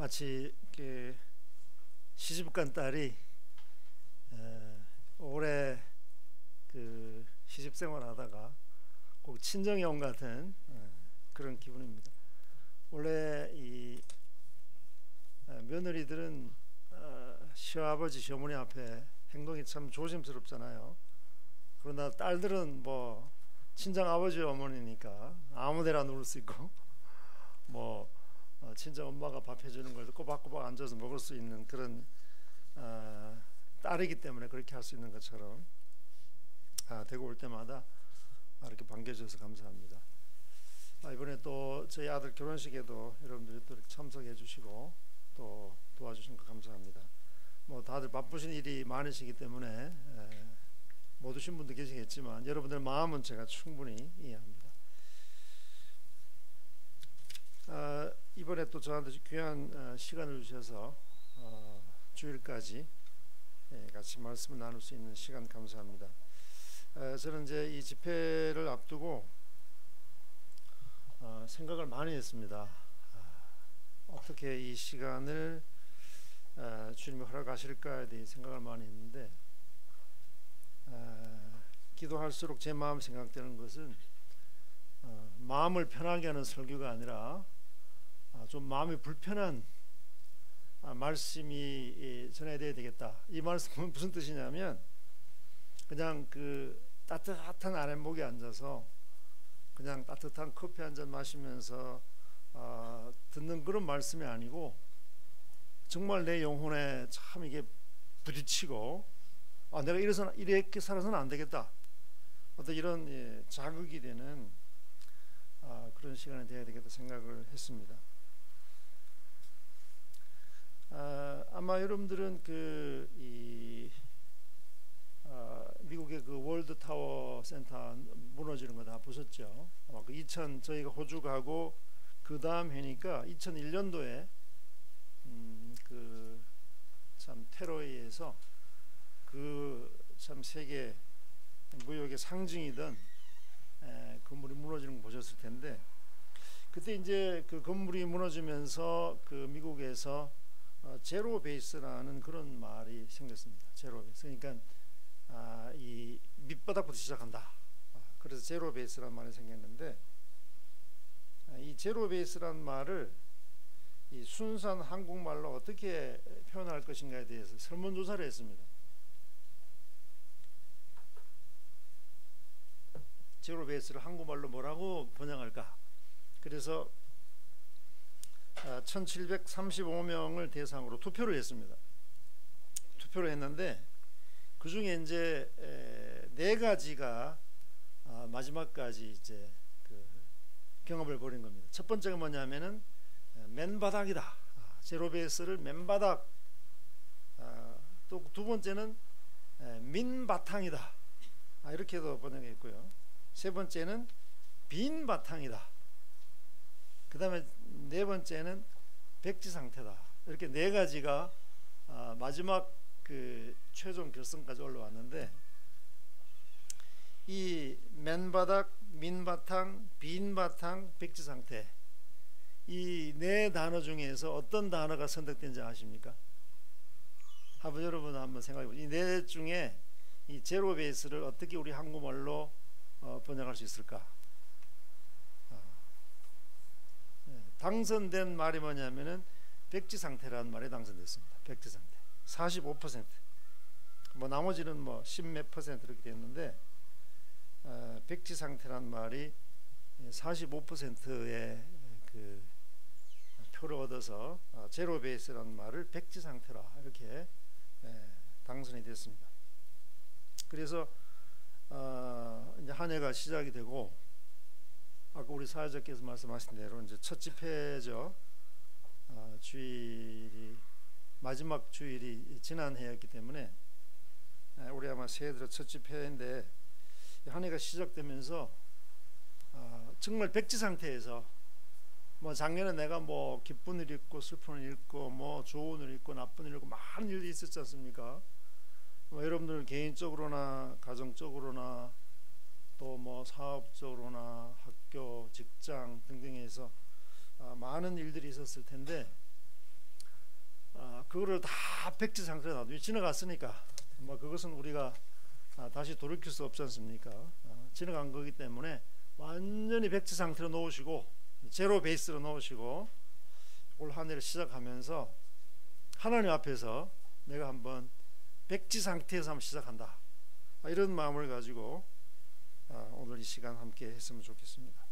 마치 시집간 딸이 오래 시집 생활하다가 꼭 친정에 온 같은 그런 기분입니다. 원래 이 며느리들은 시아버지 시어머니 앞에 행동이 참 조심스럽잖아요. 그러나 딸들은 뭐 친정 아버지 어머니니까 아무데나 누울 수 있고 뭐 친정 엄마가 밥 해주는 걸 꼬박꼬박 앉아서 먹을 수 있는 그런 딸이기 때문에 그렇게 할 수 있는 것처럼 대구 올 때마다 이렇게 반겨주셔서 감사합니다. 이번에 또 저희 아들 결혼식에도 여러분들이 또 이렇게 참석해 주시고 또 도와주신 거 감사합니다. 뭐 다들 바쁘신 일이 많으시기 때문에 못 오신 분도 계시겠지만 여러분들 마음은 제가 충분히 이해합니다. 이번에 또 저한테 귀한 시간을 주셔서 주일까지 같이 말씀을 나눌 수 있는 시간 감사합니다. 저는 이제 이 집회를 앞두고 생각을 많이 했습니다. 어떻게 이 시간을 주님이 허락하실까에 대해 생각을 많이 했는데 기도할수록 제 마음 생각되는 것은 마음을 편하게 하는 설교가 아니라 좀 마음이 불편한 말씀이 전해져야 되겠다. 이 말씀은 무슨 뜻이냐면 그냥 따뜻한 아랫목에 앉아서 그냥 따뜻한 커피 한 잔 마시면서 듣는 그런 말씀이 아니고 정말 내 영혼에 참 이게 부딪히고 내가 이렇게 살아서는 안 되겠다. 어떤 이런 자극이 되는 그런 시간이 되어야 되겠다 생각을 했습니다. 아마 여러분들은 미국의 월드 타워 센터 무너지는 거 다 보셨죠? 아마 저희가 호주 가고 그 다음 해니까 2001년도에 참 테러에 의해서 참 세계 무역의 상징이던 건물이 무너지는 거 보셨을 텐데 그때 이제 그 건물이 무너지면서 미국에서 제로 베이스라는 그런 말이 생겼습니다. 제로 베이스. 그러니까 이 밑바닥부터 시작한다. 그래서 제로 베이스라는 말이 생겼는데 이 제로 베이스라는 말을 이 순수한 한국말로 어떻게 표현할 것인가에 대해서 설문조사를 했습니다. 제로 베이스를 한국말로 뭐라고 번역할까? 그래서 1735명을 대상으로 투표를 했습니다. 투표를 했는데 그 중에 이제 4가지가 마지막까지 이제 경험을 벌인 겁니다. 첫 번째가 뭐냐면은 맨바닥이다. 제로 베이스를 맨바닥. 또 두 번째는 민바탕이다. 이렇게도 번역했고요. 세 번째는 빈 바탕이다. 그 다음에 네 번째는 백지 상태다. 이렇게 4가지가 마지막 최종 결승까지 올라왔는데 이 맨바닥, 민바탕, 빈바탕, 백지 상태 이 4단어 중에서 어떤 단어가 선택된지 아십니까? 여러분 한번 생각해 보세요. 이 4 중에 이 제로 베이스를 어떻게 우리 한국말로 번역할 수 있을까? 당선된 말이 뭐냐면은 백지 상태라는 말이 당선됐습니다. 백지 상태 45%. 뭐 나머지는 뭐 10몇 퍼센트 이렇게 됐는데 백지 상태라는 말이 45%의 표를 얻어서 제로 베이스라는 말을 백지 상태라 이렇게 당선이 됐습니다. 그래서 이제 한 해가 시작이 되고 아까 우리 사회자께서 말씀하신 대로 이제 첫 집회죠. 주일이 마지막 주일이 지난 해였기 때문에 우리 아마 새해 들어 첫 집회인데 한 해가 시작되면서 정말 백지 상태에서 뭐 작년에 내가 뭐 기쁜 일 있고 슬픈 일 있고 뭐 좋은 일 있고 나쁜 일 있고 많은 일이 있었지 않습니까? 여러분들 개인적으로나 가정적으로나 또 뭐 사업적으로나 학교, 직장 등등에서 많은 일들이 있었을 텐데 그거를 다 백지 상태로 놔두고 지나갔으니까 뭐 그것은 우리가 다시 돌이킬 수 없지 않습니까? 지나간 거기 때문에 완전히 백지 상태로 놓으시고 제로 베이스로 놓으시고 올 한 해를 시작하면서 하나님 앞에서 내가 한번 백지 상태에서 한번 시작한다, 이런 마음을 가지고 오늘 이 시간 함께 했으면 좋겠습니다.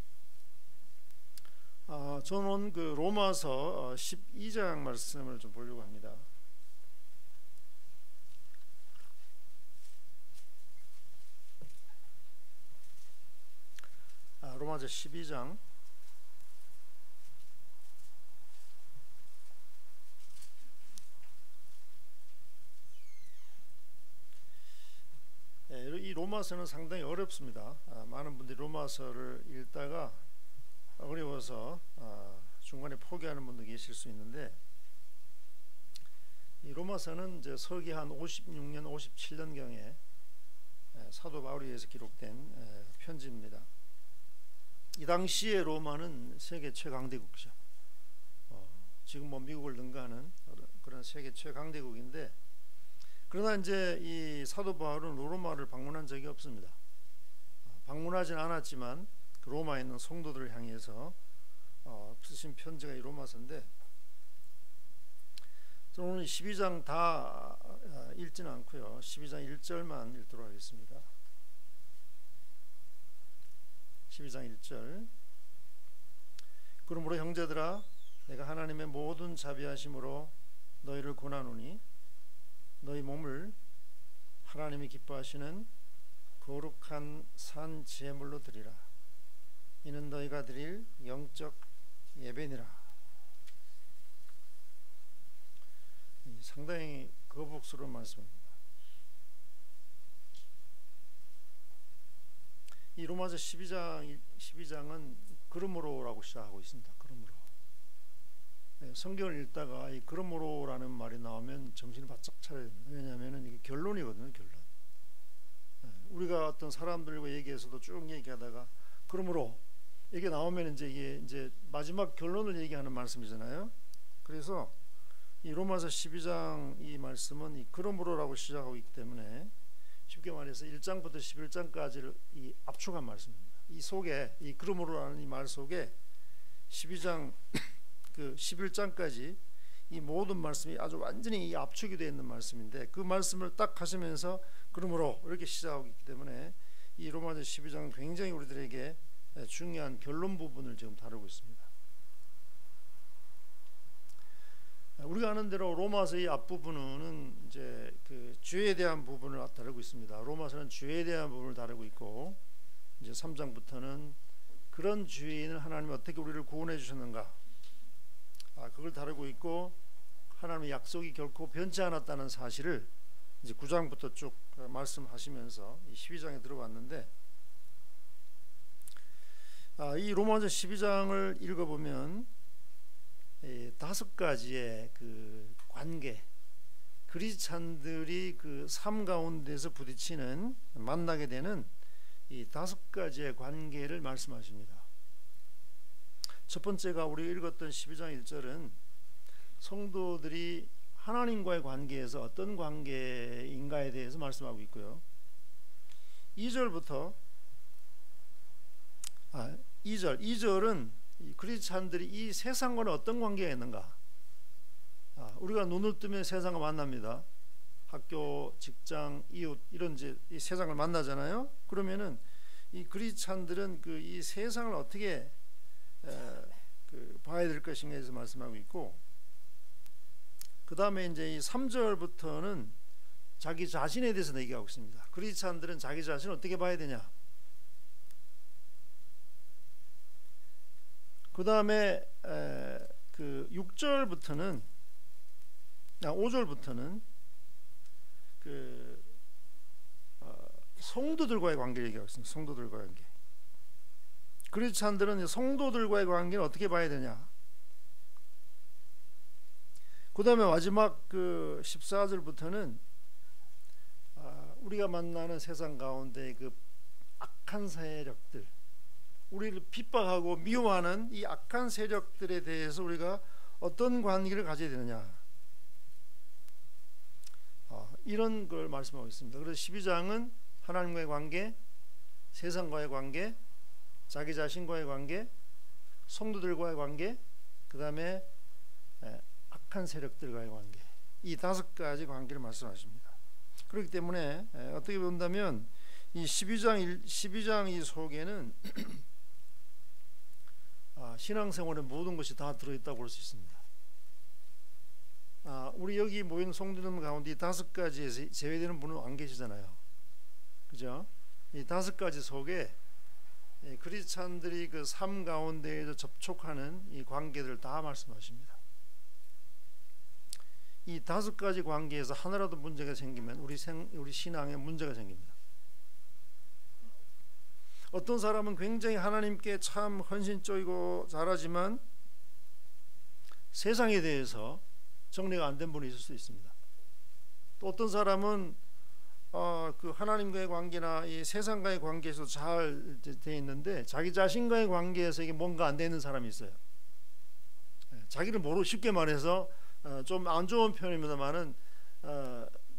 저는 그 로마서 12장 말씀을 좀 보려고 합니다. 로마서 12장 이 로마서는 상당히 어렵습니다. 많은 분들이 로마서를 읽다가 어려워서 중간에 포기하는 분도 계실 수 있는데, 이 로마서는 이제 서기 한 56년 57년경에 사도 바울에 의해서 기록된 편지입니다. 이 당시에 로마는 세계 최강대국이죠. 지금 뭐 미국을 능가하는 그런 세계 최강대국인데, 그러나 이제 이 사도 바울은 로마를 방문한 적이 없습니다. 방문하진 않았지만 그 로마에 있는 성도들을 향해서 쓰신 편지가 이 로마서인데, 저는 오늘 12장 다 읽지는 않고요, 12장 1절만 읽도록 하겠습니다. 12장 1절. 그러므로 형제들아, 내가 하나님의 모든 자비하심으로 너희를 권하노니 너희 몸을 하나님이 기뻐하시는 거룩한 산 제물로 드리라. 이는 너희가 드릴 영적 예배니라. 상당히 거북스러운 말씀입니다. 이 로마서 12장은 그러므로라고 시작하고 있습니다. 그러므로. 성경을 읽다가 이 그러므로라는 말이 나오면 정신을 바짝 차려야 됩니다. 왜냐하면 이게 결론이거든요. 결론. 우리가 어떤 사람들과 얘기해서도 쭉 얘기하다가 그러므로 이게 나오면 이게 마지막 결론을 얘기하는 말씀이잖아요. 그래서 이 로마서 12장 이 말씀은 이 그러므로라고 시작하고 있기 때문에 쉽게 말해서 1장부터 11장까지를 이 압축한 말씀입니다. 이 속에 이 그러므로라는 이 말 속에 12장 그 11장까지 이 모든 말씀이 아주 완전히 이 압축이 되어 있는 말씀인데, 그 말씀을 딱 하시면서 그러므로 이렇게 시작하고 있기 때문에 이 로마서 12장은 굉장히 우리들에게 중요한 결론 부분을 지금 다루고 있습니다. 우리가 아는 대로 로마서의 앞부분은 이제 그 죄에 대한 부분을 다루고 있습니다. 로마서는 죄에 대한 부분을 다루고 있고, 이제 3장부터는 그런 죄인을 하나님이 어떻게 우리를 구원해 주셨는가, 그걸 다루고 있고, 하나님의 약속이 결코 변치 않았다는 사실을 이제 9장부터 쭉 말씀하시면서 이 12장에 들어왔는데, 이 로마서 12장을 읽어보면 5가지의 그 관계, 그리스찬들이 그 삶 가운데서 부딪히는, 만나게 되는 이 5가지의 관계를 말씀하십니다. 첫 번째가 우리 읽었던 12장 1절은 성도들이 하나님과의 관계에서 어떤 관계인가에 대해서 말씀하고 있고요. 2절부터 2절은 그리스찬들이 이 세상과는 어떤 관계가 있는가. 우리가 눈을 뜨면 세상과 만납니다. 학교, 직장, 이웃 이런 이 세상을 만나잖아요. 그러면은 이 그리스찬들은 그 이 세상을 어떻게 봐야 될 것인가에 대해서 말씀하고 있고, 그 다음에 이제 이 3절부터는 자기 자신에 대해서 얘기하고 있습니다. 그리스찬들은 자기 자신을 어떻게 봐야 되냐. 그 다음에 그 6절부터는 5절부터는 그 성도들과의 관계를 얘기하고 있습니다. 성도들과의 관계. 그리스찬들은 성도들과의 관계를 어떻게 봐야 되냐. 그 다음에 마지막 그 14절부터는 우리가 만나는 세상 가운데 그 악한 세력들, 우리를 핍박하고 미워하는 이 악한 세력들에 대해서 우리가 어떤 관계를 가져야 되느냐. 이런 걸 말씀하고 있습니다. 그래서 12장은 하나님과의 관계, 세상과의 관계, 자기 자신과의 관계, 성도들과의 관계, 그 다음에 악한 세력들과의 관계, 이 5가지 관계를 말씀하십니다. 그렇기 때문에 어떻게 본다면 이 12장 이 속에는 신앙생활의 모든 것이 다 들어있다고 볼 수 있습니다. 우리 여기 모인 성도들 가운데 이 5가지에서 제외되는 분은 안 계시잖아요. 그죠? 이 5가지 속에 크리스찬들이 그 삶 가운데에서 접촉하는 이 관계들을 다 말씀하십니다. 이 5가지 관계에서 하나라도 문제가 생기면 우리 신앙에 문제가 생깁니다. 어떤 사람은 굉장히 하나님께 참 헌신적이고 잘하지만 세상에 대해서 정리가 안 된 분이 있을 수 있습니다. 또 어떤 사람은 그 하나님과의 관계나 이 세상과의 관계에서 잘 돼 있는데 자기 자신과의 관계에서 이게 뭔가 안 되는 사람이 있어요. 자기를 쉽게 말해서 좀 안 좋은 편입니다만은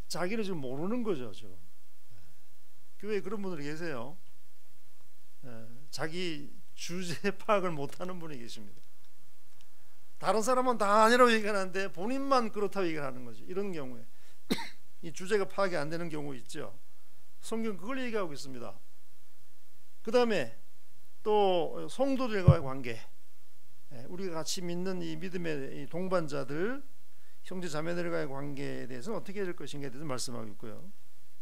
자기를 지금 모르는 거죠. 지금 교회에 그런 분들이 계세요. 자기 주제 파악을 못하는 분이 계십니다. 다른 사람은 다 아니라고 얘기하는데 본인만 그렇다고 얘기하는 거죠. 이런 경우에 이 주제가 파악이 안 되는 경우 있죠. 성경 그걸 얘기하고 있습니다. 그 다음에 또 성도들과의 관계, 우리가 같이 믿는 이 믿음의 동반자들, 형제 자매들과의 관계에 대해서는 어떻게 해야 될 것인가에 대해서 말씀하고 있고요.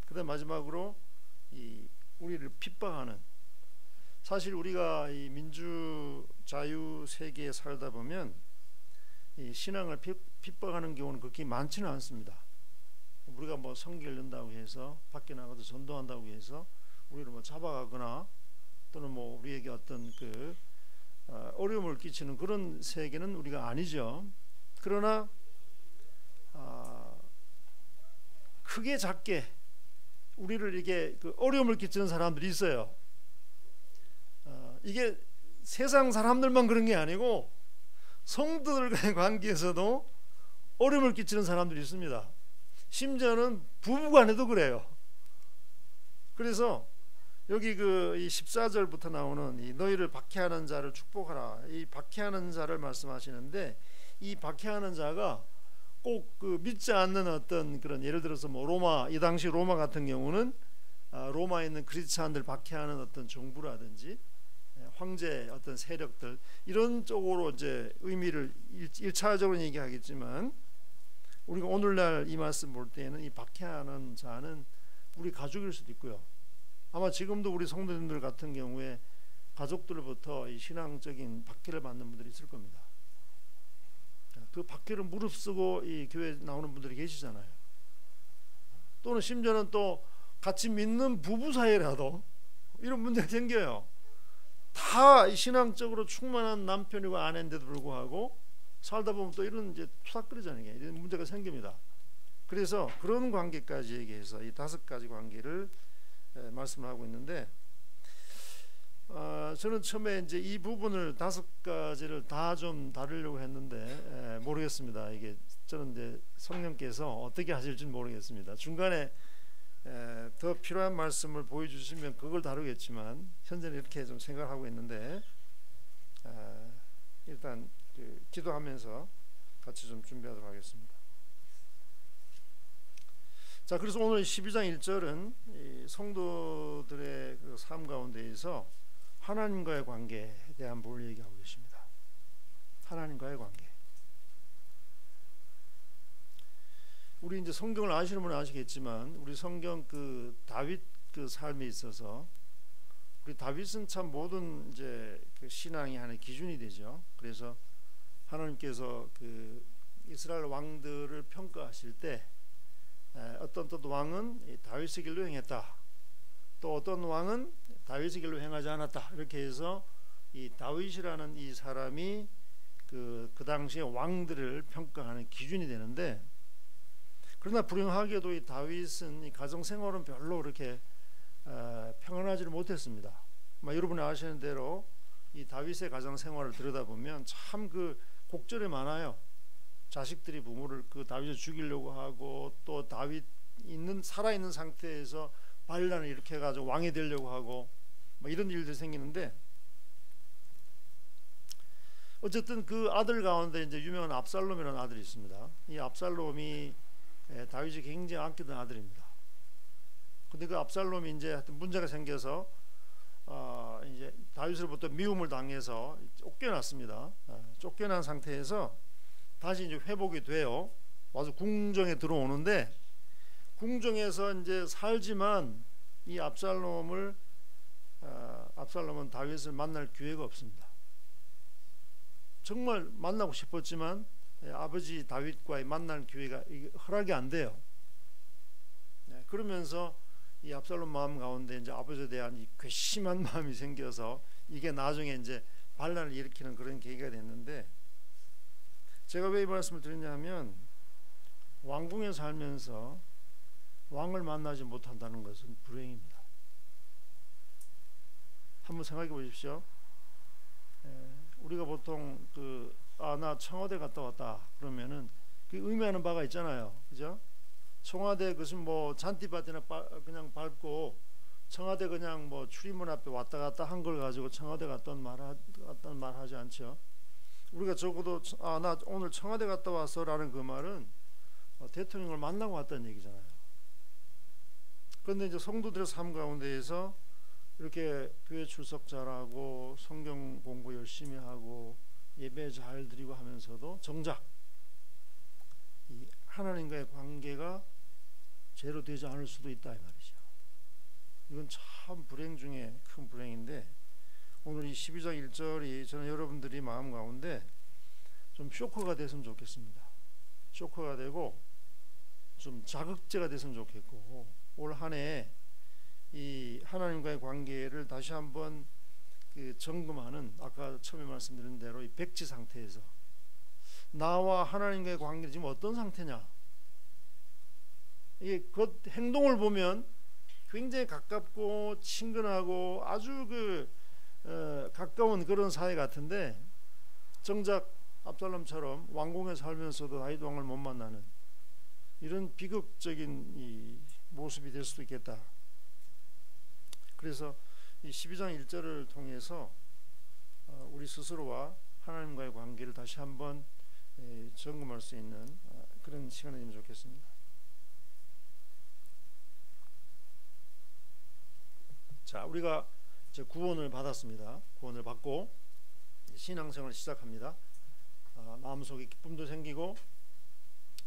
그 다음 마지막으로 이 우리를 핍박하는, 사실 우리가 이 민주 자유 세계에 살다 보면 이 신앙을 핍박하는 경우는 그렇게 많지는 않습니다. 우리가 뭐 성경 읽는다고 해서 밖에 나가서 전도한다고 해서 우리를 뭐 잡아가거나 또는 뭐 우리에게 어떤 그 어려움을 끼치는 그런 세계는 우리가 아니죠. 그러나 크게 작게 우리를 이게 그 어려움을 끼치는 사람들이 있어요. 이게 세상 사람들만 그런 게 아니고 성도들과의 관계에서도 어려움을 끼치는 사람들이 있습니다. 심지어는 부부간에도 그래요. 그래서 여기 그 14절부터 나오는 이 너희를 박해하는 자를 축복하라, 이 박해하는 자를 말씀하시는데, 이 박해하는 자가 꼭 그 믿지 않는 어떤 그런, 예를 들어서 뭐 로마, 이 당시 로마 같은 경우는 로마에 있는 크리스찬들 박해하는 어떤 정부라든지 황제 어떤 세력들, 이런 쪽으로 이제 의미를 1차적으로 얘기하겠지만, 우리가 오늘날 이 말씀 볼 때에는 이 박해하는 자는 우리 가족일 수도 있고요. 아마 지금도 우리 성도님들 같은 경우에 가족들로부터 이 신앙적인 박해를 받는 분들이 있을 겁니다. 그 박해를 무릅쓰고 이 교회에 나오는 분들이 계시잖아요. 또는 심지어는 또 같이 믿는 부부 사이라도 이런 문제가 생겨요. 다 신앙적으로 충만한 남편이고 아내인데도 불구하고 살다 보면 또 이런 이제 투닥거리잖아요. 이런 문제가 생깁니다. 그래서 그런 관계까지 얘기해서 이 5가지 관계를 말씀을 하고 있는데, 저는 처음에 이제 이 부분을 5가지를 다 좀 다루려고 했는데 모르겠습니다. 이게 저는 이제 성령께서 어떻게 하실지는 모르겠습니다. 중간에 더 필요한 말씀을 보여주시면 그걸 다루겠지만 현재는 이렇게 좀 생각하고 있는데, 일단 기도하면서 같이 좀 준비하도록 하겠습니다. 자, 그래서 오늘 12장 1절은 이 성도들의 그 삶 가운데에서 하나님과의 관계에 대한 뭘 얘기하고 계십니다. 하나님과의 관계. 우리 이제 성경을 아시는 분은 아시겠지만, 우리 성경 그 다윗 그 삶에 있어서 우리 다윗은 참 모든 이제 그 신앙이 하나의 기준이 되죠. 그래서 하나님께서 그 이스라엘 왕들을 평가하실 때 어떤 왕은 다윗의 길로 행했다, 또 어떤 왕은 다윗의 길로 행하지 않았다, 이렇게 해서 이 다윗이라는 이 사람이 그 당시에 왕들을 평가하는 기준이 되는데, 그러나 불행하게도 이 다윗은 이 가정 생활은 별로 그렇게 평안하지를 못했습니다. 여러분이 아시는 대로 이 다윗의 가정 생활을 들여다보면 참 그 곡절이 많아요. 자식들이 부모를 그 다윗을 죽이려고 하고, 또 다윗 있는 살아 있는 상태에서 반란을 일으켜 가지고 왕이 되려고 하고 뭐 이런 일들이 생기는데, 어쨌든 그 아들 가운데 이제 유명한 압살롬이라는 아들이 있습니다. 이 압살롬이 다윗이 굉장히 아끼던 아들입니다. 근데 그 압살롬이 이제 하여튼 문제가 생겨서 이제 다윗으로부터 미움을 당해서 쫓겨났습니다. 쫓겨난 상태에서 다시 이제 회복이 돼요. 와서 궁정에 들어오는데, 궁정에서 이제 살지만 이 압살롬은 다윗을 만날 기회가 없습니다. 정말 만나고 싶었지만 아버지 다윗과의 만날 기회가 허락이 안 돼요. 그러면서 이 압살롬 마음 가운데 이제 아버지에 대한 이 괘씸한 마음이 생겨서 이게 나중에 이제 반란을 일으키는 그런 계기가 됐는데, 제가 왜 이 말씀을 드리냐면, 왕궁에 살면서 왕을 만나지 못한다는 것은 불행입니다. 한번 생각해 보십시오. 우리가 보통 나 청와대 갔다 왔다 그러면은 그 의미하는 바가 있잖아요, 그죠? 청와대 그것은 뭐 잔디밭이나 그냥 밟고 청와대 그냥 뭐 출입문 앞에 왔다 갔다 한 걸 가지고 청와대 갔던 말 하지 않죠. 우리가 적어도 나 오늘 청와대 갔다 왔어라는 그 말은 대통령을 만나고 왔다는 얘기잖아요. 그런데 이제 성도들의 삶 가운데에서 이렇게 교회 출석 잘하고 성경 공부 열심히 하고 예배 잘 드리고 하면서도 정작 이 하나님과의 관계가 제로 되지 않을 수도 있다 이 말이죠. 이건 참 불행 중에 큰 불행인데, 오늘 이 12장 1절이 저는 여러분들이 마음 가운데 좀 쇼크가 됐으면 좋겠습니다. 쇼크가 되고 좀 자극제가 됐으면 좋겠고, 올 한 해 이 하나님과의 관계를 다시 한번 점검하는, 아까 처음에 말씀드린 대로 이 백지 상태에서 나와 하나님과의 관계는 지금 어떤 상태냐, 이게 그 행동을 보면 굉장히 가깝고 친근하고 아주 가까운 그런 사이 같은데, 정작 압살롬처럼 왕궁에 살면서도 다윗 왕을 못 만나는 이런 비극적인 이 모습이 될 수도 있겠다. 그래서 이 12장 1절을 통해서 우리 스스로와 하나님과의 관계를 다시 한번 점검할 수 있는 그런 시간이 되면 좋겠습니다. 자, 우리가 이제 구원을 받았습니다. 구원을 받고 신앙생활을 시작합니다. 마음속에 기쁨도 생기고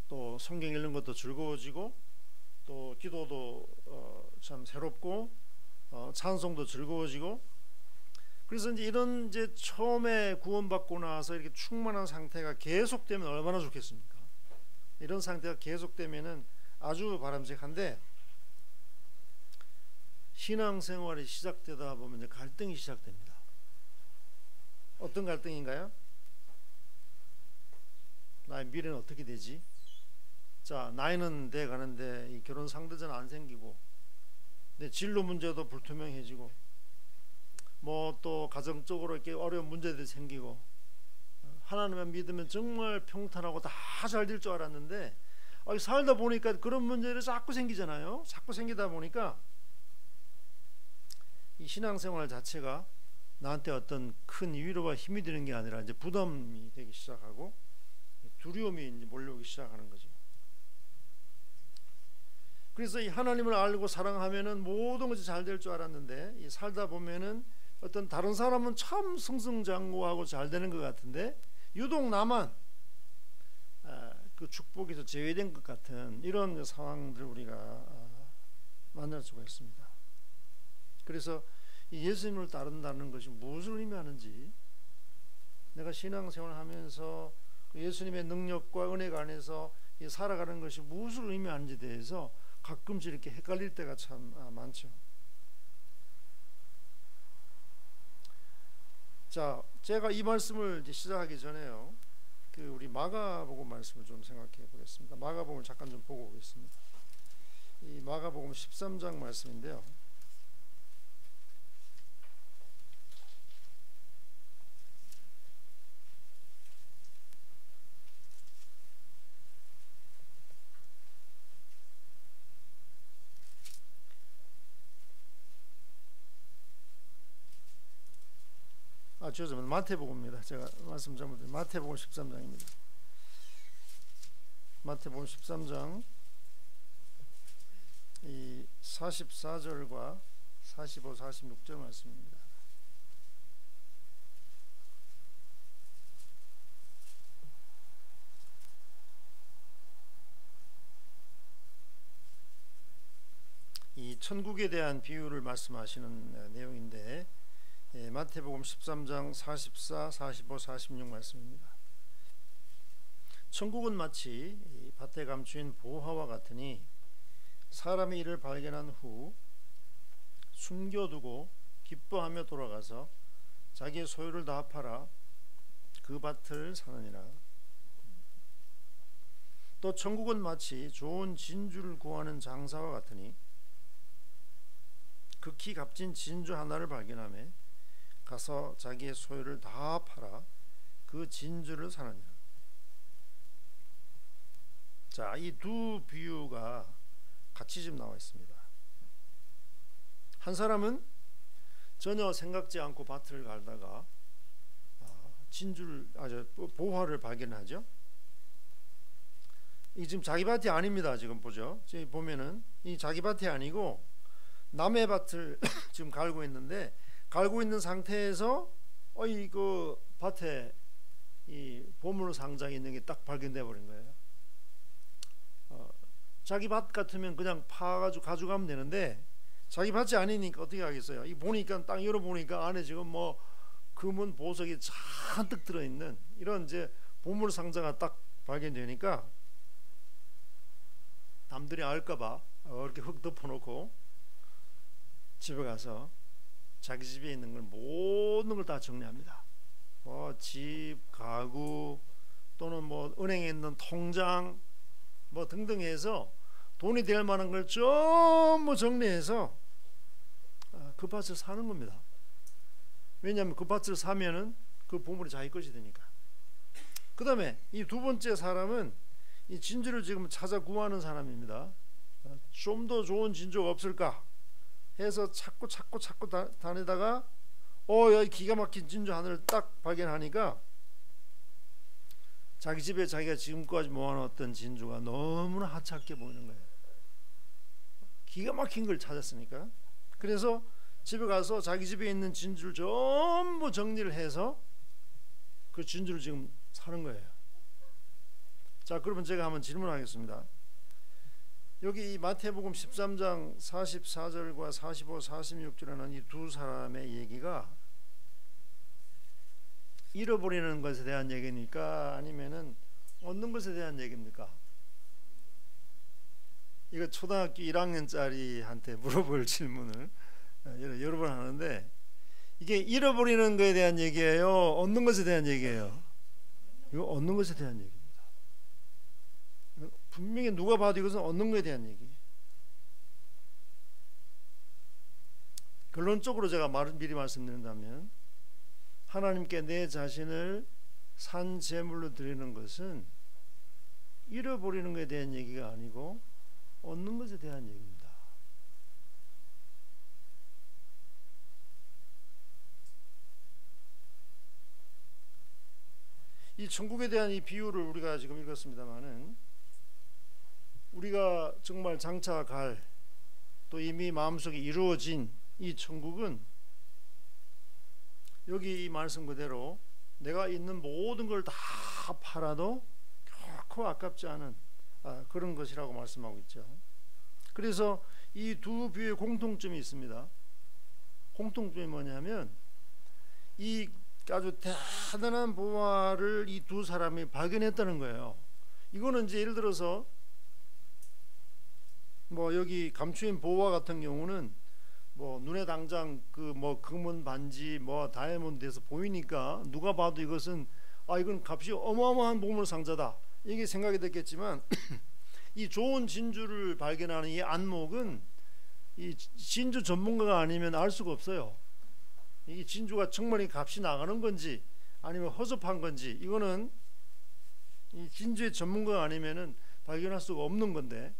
또 성경 읽는 것도 즐거워지고 또 기도도 참 새롭고 찬송도 즐거워지고, 그래서 이제 이런 이제 처음에 구원받고 나서 이렇게 충만한 상태가 계속되면 얼마나 좋겠습니까? 이런 상태가 계속되면은 아주 바람직한데, 신앙생활이 시작되다 보면 이제 갈등이 시작됩니다. 어떤 갈등인가요? 나의 미래는 어떻게 되지? 자, 나이는 돼 가는데 이 결혼 상대자는 안 생기고, 내 진로 문제도 불투명해지고, 뭐 또 가정적으로 이렇게 어려운 문제들이 생기고, 하나님만 믿으면 정말 평탄하고 다 잘 될 줄 알았는데 살다 보니까 그런 문제들이 자꾸 생기잖아요. 자꾸 생기다 보니까 이 신앙생활 자체가 나한테 어떤 큰 위로와 힘이 되는 게 아니라 이제 부담이 되기 시작하고 두려움이 이제 몰려오기 시작하는 거죠. 그래서 이 하나님을 알고 사랑하면은 모든 것이 잘 될 줄 알았는데, 이 살다 보면은 어떤 다른 사람은 참 승승장구하고 잘 되는 것 같은데 유독 나만 그 축복에서 제외된 것 같은 이런 상황들을 우리가 만날 수가 있습니다. 그래서 이 예수님을 따른다는 것이 무엇을 의미하는지, 내가 신앙생활을 하면서 예수님의 능력과 은혜가 안에서 살아가는 것이 무엇을 의미하는지에 대해서 가끔씩 이렇게 헷갈릴 때가 참 많죠. 자, 제가 이 말씀을 이제 시작하기 전에요, 우리 마가복음 말씀을 좀 생각해 보겠습니다. 마가복음을 잠깐 좀 보고 오겠습니다. 이 마가복음 13장 말씀인데요, 죄송합니다. 마태복음입니다. 제가 말씀 잘못했어요. 마태복음 13장입니다. 마태복음 13장 이 44절과 45, 46절 말씀입니다. 이 천국에 대한 비유를 말씀하시는 내용인데 마태복음 13장 44, 45, 46 말씀입니다. 천국은 마치 밭에 감추인 보화와 같으니 사람이 이를 발견한 후 숨겨두고 기뻐하며 돌아가서 자기의 소유를 다 팔아 그 밭을 사느니라. 또 천국은 마치 좋은 진주를 구하는 장사와 같으니 극히 값진 진주 하나를 발견하며 가서 자기의 소유를 다 팔아 그 진주를 사느니라. 자, 이 두 비유가 같이 지금 나와 있습니다. 한 사람은 전혀 생각지 않고 밭을 갈다가 진주를 보화를 발견하죠. 이 지금 자기 밭이 아닙니다. 지금 보죠. 지금 보면은 이 자기 밭이 아니고 남의 밭을 지금 갈고 있는데, 갈고 있는 상태에서 그 밭에 이 보물 상자가 있는 게 딱 발견돼 버린 거예요. 자기 밭 같으면 그냥 파가지고 가져가면 되는데 자기 밭이 아니니까 어떻게 하겠어요? 이 보니까 딱 열어보니까 안에 지금 뭐 금은 보석이 잔뜩 들어있는 이런 이제 보물 상자가 딱 발견되니까 남들이 알까봐 이렇게 흙 덮어놓고 집에 가서 자기 집에 있는 걸 모든 걸 다 정리합니다. 뭐 집, 가구 또는 뭐 은행에 있는 통장 뭐 등등 해서 돈이 될 만한 걸 전부 정리해서 그 밭을 사는 겁니다. 왜냐하면 그 밭을 사면은 그 보물이 자기 것이 되니까. 그 다음에 이 두 번째 사람은 이 진주를 지금 찾아 구하는 사람입니다. 좀 더 좋은 진주가 없을까 해서 찾고 다니다가 여기 기가 막힌 진주 하나를 딱 발견하니까 자기 집에 자기가 지금까지 모아놨던 진주가 너무나 하찮게 보이는 거예요. 기가 막힌 걸 찾았으니까. 그래서 집에 가서 자기 집에 있는 진주를 전부 정리를 해서 그 진주를 지금 사는 거예요. 자, 그러면 제가 한번 질문하겠습니다. 여기 이 마태복음 13장 44절과 45, 46절에는 이 두 사람의 얘기가 잃어버리는 것에 대한 얘기입니까? 아니면은 얻는 것에 대한 얘기입니까? 이거 초등학교 1학년짜리한테 물어볼 질문을 여러 번 하는데, 이게 잃어버리는 것에 대한 얘기예요? 얻는 것에 대한 얘기예요? 이거 얻는 것에 대한 얘기입니다. 분명히 누가 봐도 이것은 얻는 것에 대한 얘기예요. 결론적으로 제가 미리 말씀드린다면, 하나님께 내 자신을 산 제물로 드리는 것은 잃어버리는 것에 대한 얘기가 아니고 얻는 것에 대한 얘기입니다. 이 천국에 대한 이 비유를 우리가 지금 읽었습니다마는, 우리가 정말 장차 갈, 또 이미 마음속에 이루어진 이 천국은 여기 이 말씀 그대로 내가 있는 모든 걸 다 팔아도 결코 아깝지 않은 그런 것이라고 말씀하고 있죠. 그래서 이 두 비유의 공통점이 있습니다. 공통점이 뭐냐면, 이 아주 대단한 보화를 이 두 사람이 발견했다는 거예요. 이거는 이제 예를 들어서 뭐 여기 감추인 보화 같은 경우는 뭐 눈에 당장 그 뭐 금은 반지 뭐 다이아몬드에서 보이니까 누가 봐도 이것은 이건 값이 어마어마한 보물 상자다 이게 생각이 됐겠지만 이 좋은 진주를 발견하는 이 안목은 이 진주 전문가가 아니면 알 수가 없어요. 이 진주가 정말 이 값이 나가는 건지 아니면 허접한 건지, 이거는 이 진주의 전문가가 아니면은 발견할 수가 없는 건데,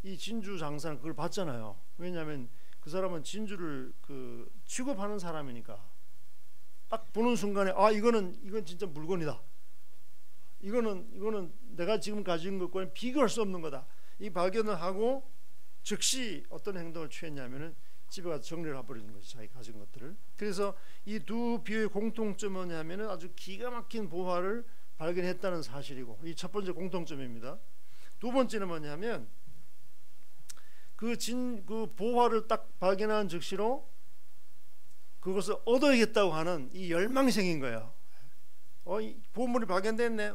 이 진주 장사는 그걸 봤잖아요. 왜냐하면 그 사람은 진주를 취급하는 사람이니까. 딱 보는 순간에 이건 진짜 물건이다. 이거는 내가 지금 가진 것과는 비교할 수 없는 거다. 이 발견을 하고 즉시 어떤 행동을 취했냐면은 집에 가서 정리를 해버리는 거죠. 자기 가진 것들을. 그래서 이 두 비유의 공통점은 뭐냐면은 아주 기가 막힌 보화를 발견했다는 사실이고, 이 첫 번째 공통점입니다. 두 번째는 뭐냐면 그 보화를 딱 발견한 즉시로 그것을 얻어야겠다고 하는 이 열망이 생긴 거예요. 이 보물이 발견됐네.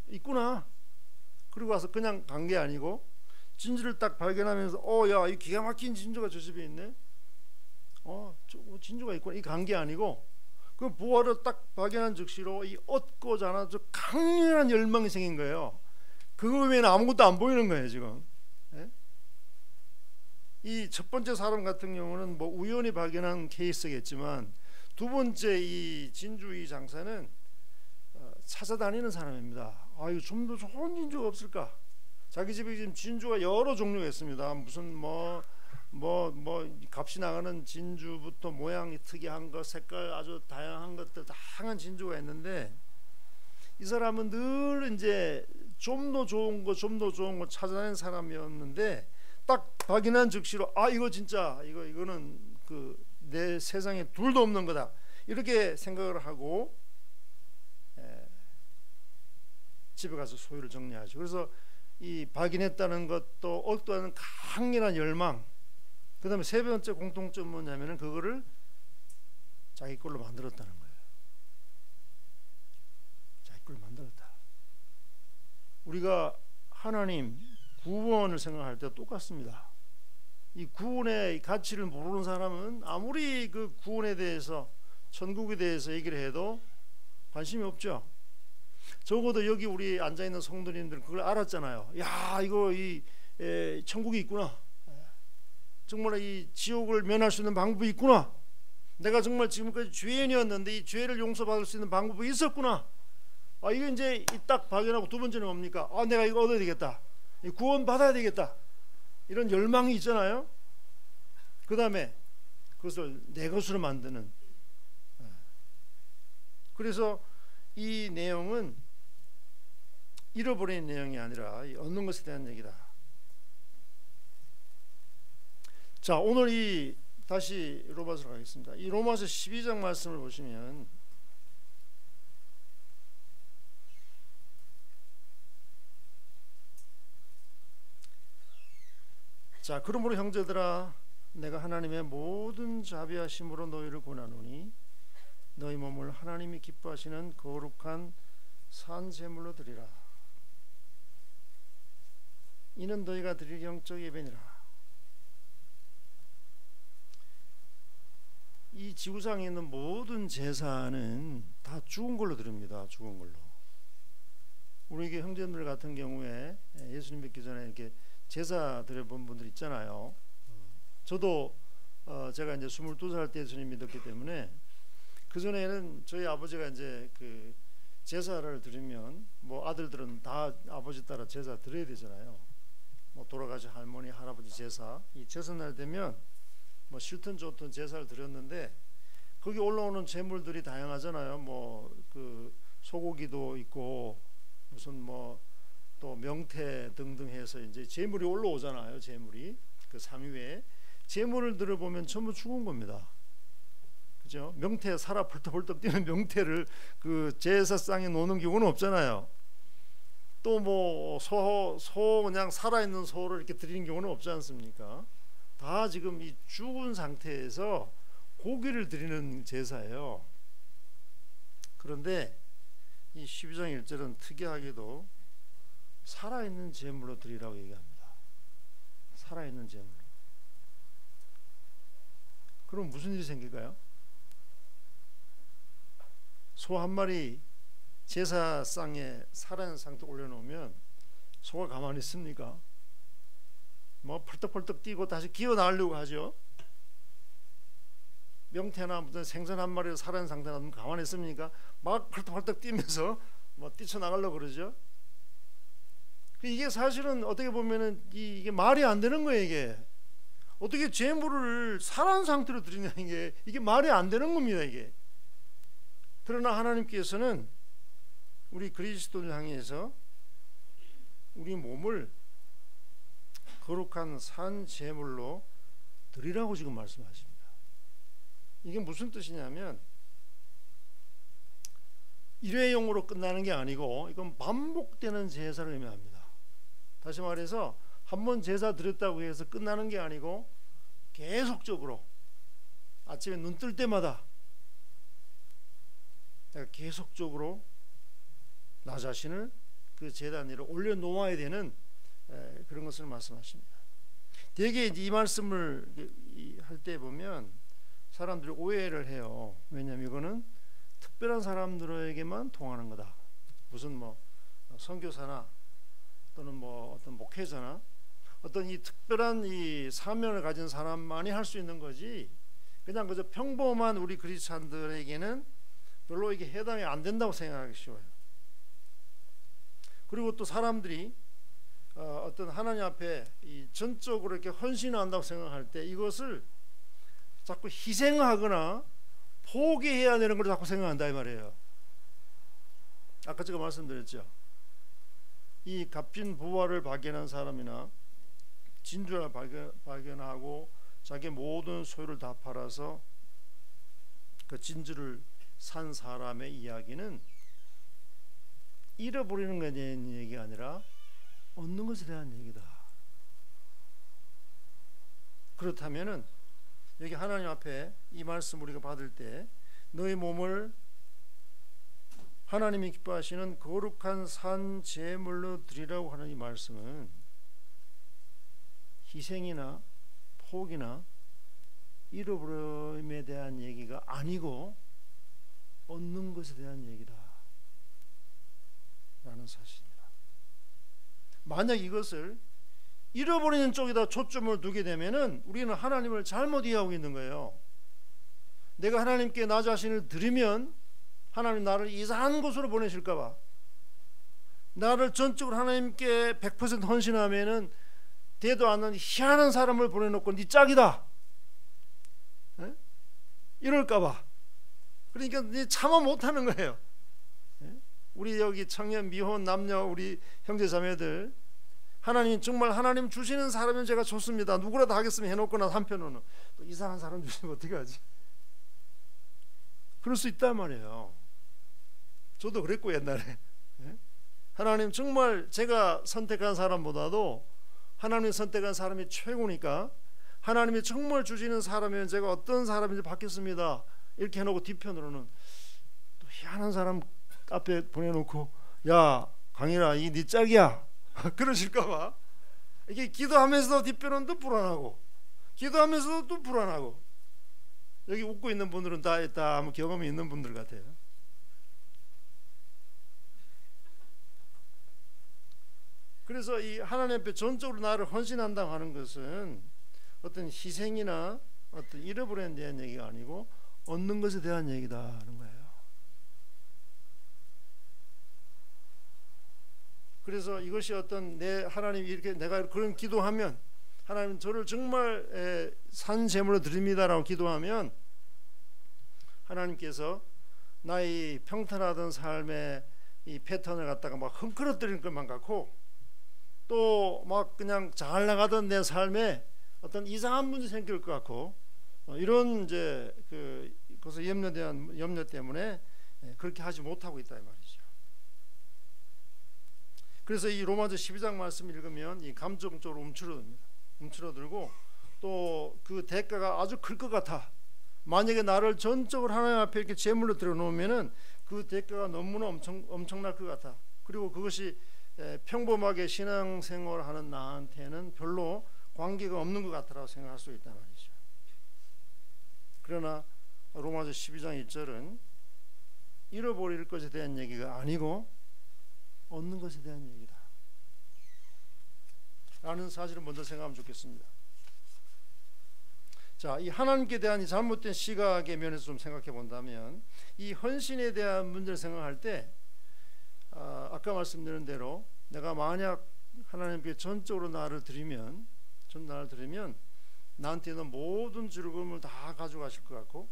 있구나. 그리고 와서 그냥 간 게 아니고 진주를 딱 발견하면서 야, 이 기가 막힌 진주가 저 집에 있네. 진주가 있구나. 이 간 게 아니고 그 보화를 딱 발견한 즉시로 이 얻고자 하는 아주 강렬한 열망이 생긴 거예요. 그거 외에는 아무것도 안 보이는 거예요 지금. 이 첫 번째 사람 같은 경우는 뭐 우연히 발견한 케이스겠지만, 두 번째 이 진주 이 장사는 찾아다니는 사람입니다. 이거 좀 더 좋은 진주가 없을까? 자기 집에 지금 진주가 여러 종류가 있습니다. 무슨 뭐 값이 나가는 진주부터 모양이 특이한 것, 색깔 아주 다양한 것들, 다양한 진주가 있는데, 이 사람은 늘 이제 좀 더 좋은 거 찾아내는 사람이었는데, 딱 발견한 즉시로 이거 진짜 이거는 내 세상에 둘도 없는 거다, 이렇게 생각을 하고 집에 가서 소유를 정리하죠. 그래서 이 발견했다는 것도 얻고하는 강렬한 열망, 그 다음에 세 번째 공통점은 뭐냐면은 그거를 자기 걸로 만들었다는 거예요. 자기 걸로 만들었다. 우리가 하나님 구원을 생각할 때 똑같습니다. 이 구원의 가치를 모르는 사람은 아무리 그 구원에 대해서, 천국에 대해서 얘기를 해도 관심이 없죠. 적어도 여기 우리 앉아있는 성도님들은 그걸 알았잖아요. 야, 이거 천국이 있구나. 정말 이 지옥을 면할 수 있는 방법이 있구나. 내가 정말 지금까지 죄인이었는데 이 죄를 용서받을 수 있는 방법이 있었구나. 이거 이제 딱 발견하고, 두 번째는 뭡니까? 내가 이거 얻어야 되겠다. 구원 받아야 되겠다. 이런 열망이 있잖아요. 그 다음에 그것을 내 것으로 만드는. 그래서 이 내용은 잃어버린 내용이 아니라 얻는 것에 대한 얘기다. 자, 오늘 다시 로마서로 가겠습니다. 이 로마서 12장 말씀을 보시면, 자, 그러므로 형제들아, 내가 하나님의 모든 자비하심으로 너희를 권하노니 너희 몸을 하나님이 기뻐하시는 거룩한 산 제물로 드리라. 이는 너희가 드릴 영적 예배니라. 이 지구상에 있는 모든 제사는 다 죽은 걸로 드립니다. 죽은 걸로. 우리 형제들 같은 경우에 예수님 뵙기 전에 이렇게 제사 드려본 분들 있잖아요. 저도 제가 이제 22살 때 예수님 믿었기 때문에, 그 전에는 저희 아버지가 이제 그 제사를 드리면 뭐 아들들은 다 아버지 따라 제사 드려야 되잖아요. 뭐 돌아가신 할머니 할아버지 제사, 이 제사날 되면 뭐 싫든 좋든 제사를 드렸는데, 거기 올라오는 제물들이 다양하잖아요. 뭐 그 소고기도 있고 무슨 뭐 또 명태 등등 해서 이제 제물이 올라오잖아요. 제물이 그 상 위에 제물을 들어보면 전부 죽은 겁니다. 그죠? 명태, 살아 벌떡벌떡 뛰는 명태를 그 제사상에 놓는 경우는 없잖아요. 또 뭐 소 그냥 살아있는 소를 이렇게 드리는 경우는 없지 않습니까? 다 지금 이 죽은 상태에서 고기를 드리는 제사예요. 그런데 이 12장 1절은 특이하게도 살아있는 제물로 드리라고 얘기합니다. 살아있는 제물로. 그럼 무슨 일이 생길까요? 소 한 마리 제사상에 살아있는 상태 올려놓으면 소가 가만히 있습니까? 뭐 펄떡펄떡 뛰고 다시 기어 나가려고 하죠. 명태나 무슨 생선 한 마리를 살아있는 상태에 놔두면 가만히 있습니까? 막 펄떡펄떡 뛰면서 뭐 뛰쳐나가려고 그러죠. 이게 사실은 어떻게 보면은 이게 말이 안 되는 거예요. 이게 어떻게 재물을 살아난 상태로 드리냐는 게 이게 말이 안 되는 겁니다. 이게. 그러나 하나님께서는 우리 그리스도를 향해서 우리 몸을 거룩한 산 제물로 드리라고 지금 말씀하십니다. 이게 무슨 뜻이냐면 일회용으로 끝나는 게 아니고 이건 반복되는 제사를 의미합니다. 다시 말해서 한 번 제사 드렸다고 해서 끝나는 게 아니고 계속적으로 아침에 눈 뜰 때마다 내가 계속적으로 나 자신을 그 제단 위로 올려놓아야 되는 그런 것을 말씀하십니다. 되게 이 말씀을 할 때 보면 사람들이 오해를 해요. 왜냐하면 이거는 특별한 사람들에게만 통하는 거다. 무슨 뭐 선교사나 또는 뭐 어떤 목회자나 어떤 이 특별한 이 사명을 가진 사람만이 할 수 있는 거지, 그냥 그저 평범한 우리 그리스도인들에게는 별로 이게 해당이 안 된다고 생각하기 쉬워요. 그리고 또 사람들이 어떤 하나님 앞에 이 전적으로 이렇게 헌신한다고 생각할 때 이것을 자꾸 희생하거나 포기해야 되는 걸 자꾸 생각한다 이 말이에요. 아까 제가 말씀드렸죠. 이 값진 부활을 발견한 사람이나 진주를 발견하고 자기 모든 소유를 다 팔아서 그 진주를 산 사람의 이야기는 잃어버리는 것에 대한 얘기가 아니라 얻는 것에 대한 얘기다. 그렇다면은 여기 하나님 앞에 이 말씀 우리가 받을 때 너의 몸을 하나님이 기뻐하시는 거룩한 산 제물로 드리라고 하는 이 말씀은 희생이나 포기나 잃어버림에 대한 얘기가 아니고 얻는 것에 대한 얘기다 라는 사실입니다. 만약 이것을 잃어버리는 쪽에다 초점을 두게 되면은 우리는 하나님을 잘못 이해하고 있는 거예요. 내가 하나님께 나 자신을 드리면 하나님 나를 이상한 곳으로 보내실까 봐, 나를 전적으로 하나님께 100% 헌신하면은 되도 않는 희한한 사람을 보내놓고 네 짝이다 에? 이럴까 봐. 그러니까 네 참아 못하는 거예요. 에? 우리 여기 청년 미혼 남녀 우리 형제자매들, 하나님 정말 하나님 주시는 사람은 제가 좋습니다, 누구라도 하겠으면 해놓거나 한편으로는 또 이상한 사람 주시면 어떻게 하지? 그럴 수 있단 말이에요. 저도 그랬고 옛날에 하나님 정말 제가 선택한 사람보다도 하나님이 선택한 사람이 최고니까 하나님이 정말 주시는 사람이면 제가 어떤 사람인지 받겠습니다 이렇게 해놓고 뒤편으로는 또 희한한 사람 앞에 보내놓고 야 강일아 이 네 짝이야 그러실까봐 이게 기도하면서도 뒤편은 또 불안하고 기도하면서도 또 불안하고. 여기 웃고 있는 분들은 다 아무 경험이 있는 분들 같아요. 그래서 이 하나님 앞에 전적으로 나를 헌신한다고 하는 것은 어떤 희생이나 어떤 잃어버린 데 대한 얘기가 아니고 얻는 것에 대한 얘기다 하는 거예요. 그래서 이것이 어떤 내 하나님 이렇게 내가 그런 기도하면 하나님 저를 정말 산 제물로 드립니다라고 기도하면 하나님께서 나의 평탄하던 삶의 이 패턴을 갖다가 막 헝클어뜨리는 것만 같고 또 막 그냥 잘 나가던 내 삶에 어떤 이상한 문제 생길 것 같고 이런 이제 그것을 염려 때문에 그렇게 하지 못하고 있다 이 말이죠. 그래서 이 로마서 12장 말씀 읽으면 이 감정적으로 움츠러들고 또 그 대가가 아주 클 것 같아. 만약에 나를 전적으로 하나님 앞에 이렇게 제물로 들어놓으면은 그 대가가 너무나 엄청날 것 같아. 그리고 그것이 평범하게 신앙생활을 하는 나한테는 별로 관계가 없는 것 같다라고 생각할 수 있단 말이죠. 그러나 로마서 12장 1절은 잃어버릴 것에 대한 얘기가 아니고 얻는 것에 대한 얘기다 라는 사실을 먼저 생각하면 좋겠습니다. 자, 이 하나님께 대한 이 잘못된 시각의 면에서 좀 생각해 본다면 이 헌신에 대한 문제를 생각할 때 아까 말씀드린 대로 내가 만약 하나님께 전적으로 나를 드리면 나한테 있는 모든 즐거움을 다 가져가실 것 같고,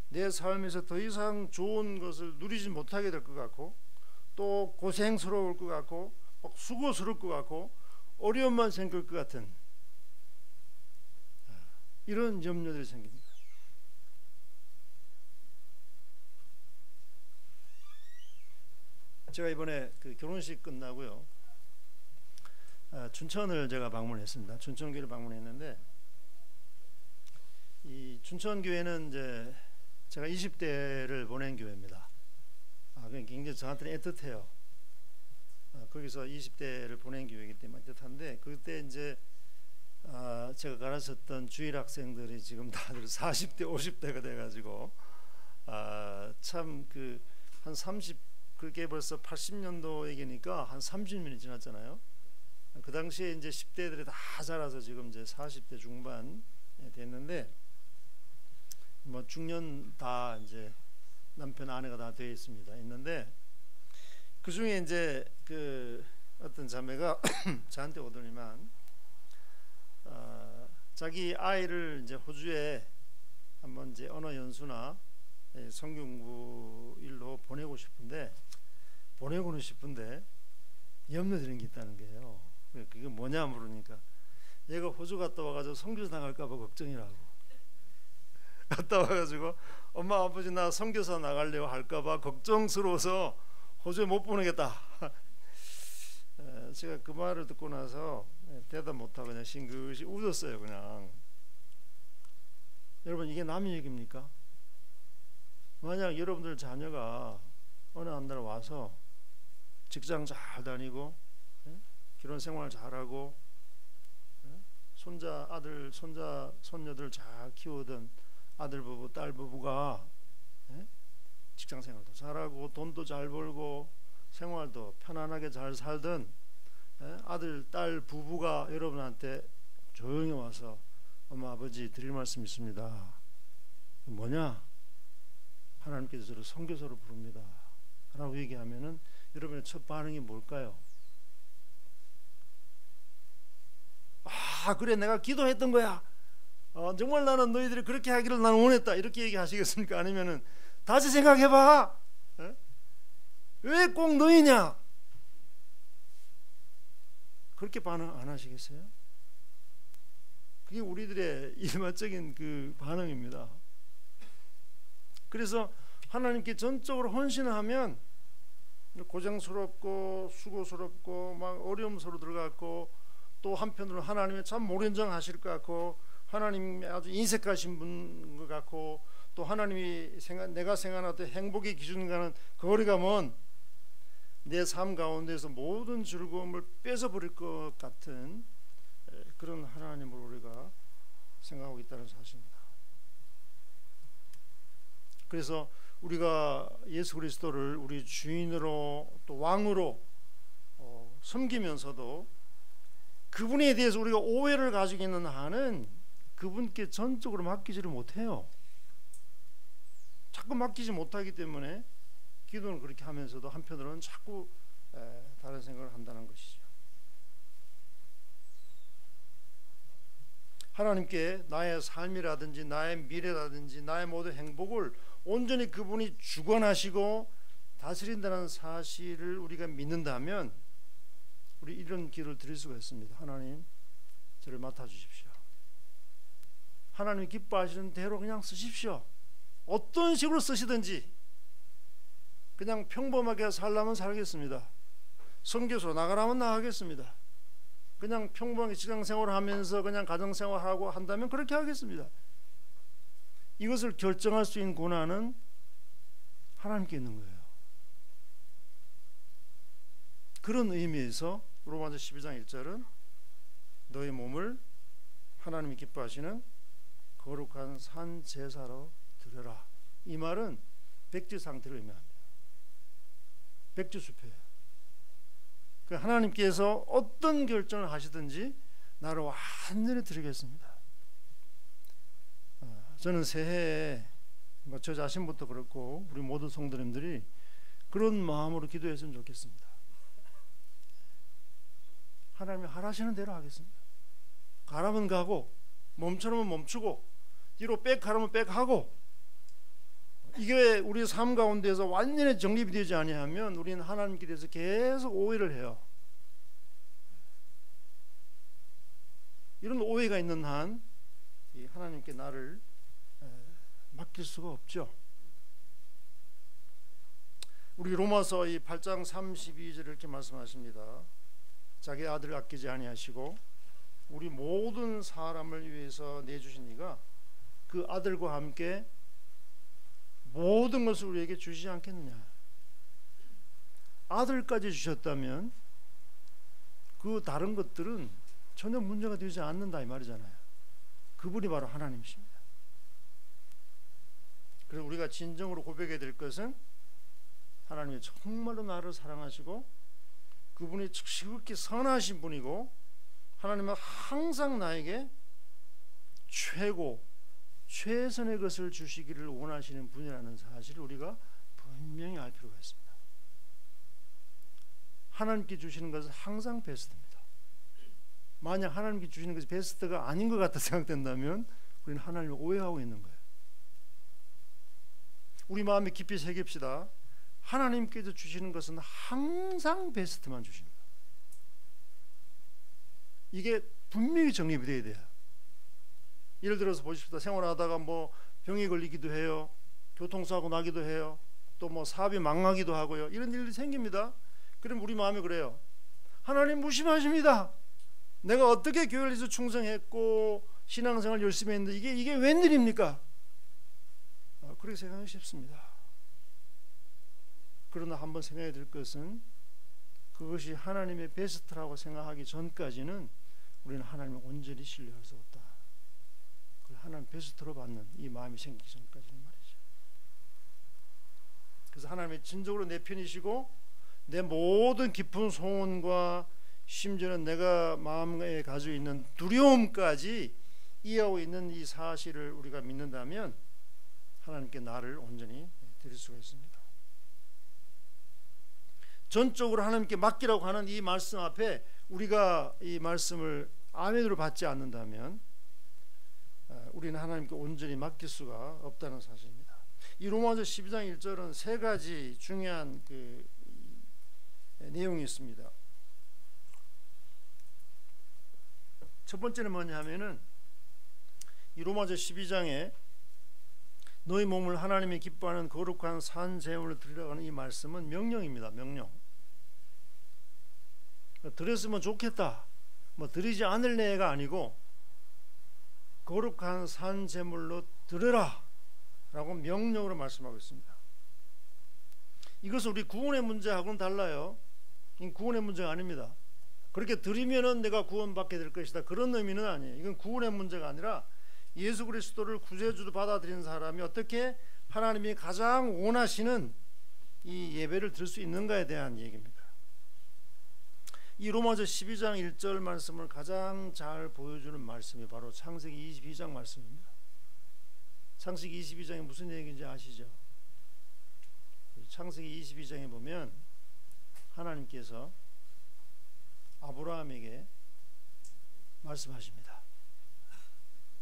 내 삶에서 더 이상 좋은 것을 누리지 못하게 될 것 같고, 또 고생스러울 것 같고, 막 수고스러울 것 같고, 어려움만 생길 것 같은 이런 염려들이 생깁니다. 제가 이번에 그 결혼식 끝나고요, 춘천을 제가 방문했습니다. 춘천교회를 방문했는데, 이 춘천교회는 이제 제가 20대를 보낸 교회입니다. 굉장히 저한테는 애틋해요. 거기서 20대를 보낸 교회이기 때문에 애틋한데, 그때 이제 제가 가르쳤던 주일 학생들이 지금 다들 40대, 50대가 돼가지고 참 그 한 30, 그게 벌써 80년도 얘기니까 한 30년이 지났잖아요. 그 당시에 이제 10대들이 다 자라서 지금 이제 40대 중반 됐는데, 뭐 중년 다 이제 남편 아내가 다 되어 있습니다. 있는데 그 중에 이제 그 어떤 자매가 저한테 오더니만 자기 아이를 이제 호주에 한번 이제 언어 연수나 성경 공부 일로 보내고는 싶은데 염려되는 게 있다는 거예요. 그게 뭐냐 물으니까 얘가 호주 갔다 와가지고 선교사 나갈까봐 걱정이라고. 갔다 와가지고 엄마 아버지 나 선교사 나가려고 할까봐 걱정스러워서 호주에 못 보내겠다. 제가 그 말을 듣고 나서 대답 못하고 그냥 싱긋이 웃었어요. 그냥. 여러분, 이게 남의 얘기입니까? 만약 여러분들 자녀가 어느 한 달 와서 직장 잘 다니고 결혼 생활 잘하고 손자 아들 손자 손녀들 잘 키우던 아들 부부 딸 부부가 직장 생활도 잘하고 돈도 잘 벌고 생활도 편안하게 잘 살던 아들 딸 부부가 여러분한테 조용히 와서 엄마 아버지 드릴 말씀 있습니다. 뭐냐? 하나님께서 저를 선교사로 부릅니다 라고 얘기하면은 여러분의 첫 반응이 뭘까요? 그래 내가 기도했던 거야. 정말 나는 너희들이 그렇게 하기를 나는 원했다. 이렇게 얘기하시겠습니까? 아니면은 다시 생각해봐. 왜 꼭 너희냐? 그렇게 반응 안 하시겠어요? 그게 우리들의 일반적인 그 반응입니다. 그래서 하나님께 전적으로 헌신하면 고생스럽고 수고스럽고 막 어려움 서로 들어갔고, 또 한편으로 하나님의 참 모len정 것 같고, 하나님이 아주 인색하신 분 것 같고, 또 하나님이 내가 생각하는 행복의 기준과는 거리가 먼 내 삶 가운데서 모든 즐거움을 뺏어버릴 것 같은 그런 하나님을 우리가 생각하고 있다는 사실입니다. 그래서 우리가 예수 그리스도를 우리 주인으로 또 왕으로 섬기면서도 그분에 대해서 우리가 오해를 가지고 있는 한은 그분께 전적으로 맡기지를 못해요. 자꾸 맡기지 못하기 때문에 기도는 그렇게 하면서도 한편으로는 자꾸 다른 생각을 한다는 것이죠. 하나님께 나의 삶이라든지 나의 미래라든지 나의 모든 행복을 온전히 그분이 주관하시고 다스린다는 사실을 우리가 믿는다면 우리 이런 기도를 드릴 수가 있습니다. 하나님, 저를 맡아주십시오. 하나님이 기뻐하시는 대로 그냥 쓰십시오. 어떤 식으로 쓰시든지 그냥 평범하게 살려면 살겠습니다. 선교사로 나가라면 나가겠습니다. 그냥 평범하게 직장생활을 하면서 그냥 가정생활하고 한다면 그렇게 하겠습니다. 이것을 결정할 수 있는 권한은 하나님께 있는 거예요. 그런 의미에서 로마서 12장 1절은 너의 몸을 하나님이 기뻐하시는 거룩한 산 제사로 드려라. 이 말은 백지 상태를 의미합니다. 백지수표예요. 하나님께서 어떤 결정을 하시든지 나를 완전히 드리겠습니다. 저는 새해에 저 자신부터 그렇고 우리 모든 성도님들이 그런 마음으로 기도했으면 좋겠습니다. 하나님이 하라시는 대로 하겠습니다. 가라면 가고 멈추면 멈추고 뒤로 백하라면 백하고, 이게 우리 삶 가운데서 완전히 정립이 되지 아니하면 우리는 하나님께 대해서 계속 오해를 해요. 이런 오해가 있는 한 하나님께 나를 맡길 수가 없죠. 우리 로마서 이 8장 32절 이렇게 말씀하십니다. 자기 아들을 아끼지 아니하시고 우리 모든 사람을 위해서 내주신 이가 그 아들과 함께 모든 것을 우리에게 주시지 않겠느냐. 아들까지 주셨다면 그 다른 것들은 전혀 문제가 되지 않는다 이 말이잖아요. 그분이 바로 하나님이십니다. 그래서 우리가 진정으로 고백해야 될 것은 하나님이 정말로 나를 사랑하시고 그분이 지극히 선하신 분이고 하나님은 항상 나에게 최고 최선의 것을 주시기를 원하시는 분이라는 사실을 우리가 분명히 알 필요가 있습니다. 하나님께 주시는 것은 항상 베스트입니다. 만약 하나님께 주시는 것이 베스트가 아닌 것 같다 생각된다면 우리는 하나님을 오해하고 있는 거예요. 우리 마음에 깊이 새깁시다. 하나님께서 주시는 것은 항상 베스트만 주십니다. 이게 분명히 정립이 돼야 돼요. 예를 들어서 보십시다. 생활하다가 뭐 병이 걸리기도 해요. 교통사고 나기도 해요. 또 뭐 사업이 망하기도 하고요. 이런 일이 생깁니다. 그럼 우리 마음이 그래요. 하나님 무심하십니다. 내가 어떻게 교회를 위해서 충성했고 신앙생활 열심히 했는데 이게 웬일입니까? 그렇게 생각하기 쉽습니다. 그러나 한번 생각해야 될 것은 그것이 하나님의 베스트라고 생각하기 전까지는 우리는 하나님을 온전히 신뢰할 수 없다. 하나님 베스트로 받는 이 마음이 생기기 전까지는 말이죠. 그래서 하나님이 진정으로 내 편이시고 내 모든 깊은 소원과 심지어는 내가 마음에 가지고 있는 두려움까지 이해하고 있는 이 사실을 우리가 믿는다면 하나님께 나를 온전히 드릴 수가 있습니다. 전적으로 하나님께 맡기라고 하는 이 말씀 앞에 우리가 이 말씀을 아멘으로 받지 않는다면 우리는 하나님께 온전히 맡길 수가 없다는 사실입니다. 이 로마서 12장 1절은 세 가지 중요한 내용이 있습니다. 첫 번째는 뭐냐면은 이 로마서 12장에 너희 몸을 하나님이 기뻐하는 거룩한 산 제물을 드리라고 하는 이 말씀은 명령입니다. 명령. 드렸으면 좋겠다. 뭐 드리지 않을래가 아니고 거룩한 산 제물로 드려라 라고 명령으로 말씀하고 있습니다. 이것은 우리 구원의 문제하고는 달라요. 구원의 문제가 아닙니다. 그렇게 드리면은 내가 구원받게 될 것이다 그런 의미는 아니에요. 이건 구원의 문제가 아니라 예수 그리스도를 구세주로 받아들이는 사람이 어떻게 하나님이 가장 원하시는 이 예배를 드릴 수 있는가에 대한 얘기입니다. 이 로마서 12장 1절 말씀을 가장 잘 보여주는 말씀이 바로 창세기 22장 말씀입니다. 창세기 22장이 무슨 얘기인지 아시죠? 창세기 22장에 보면 하나님께서 아브라함에게 말씀하십니다.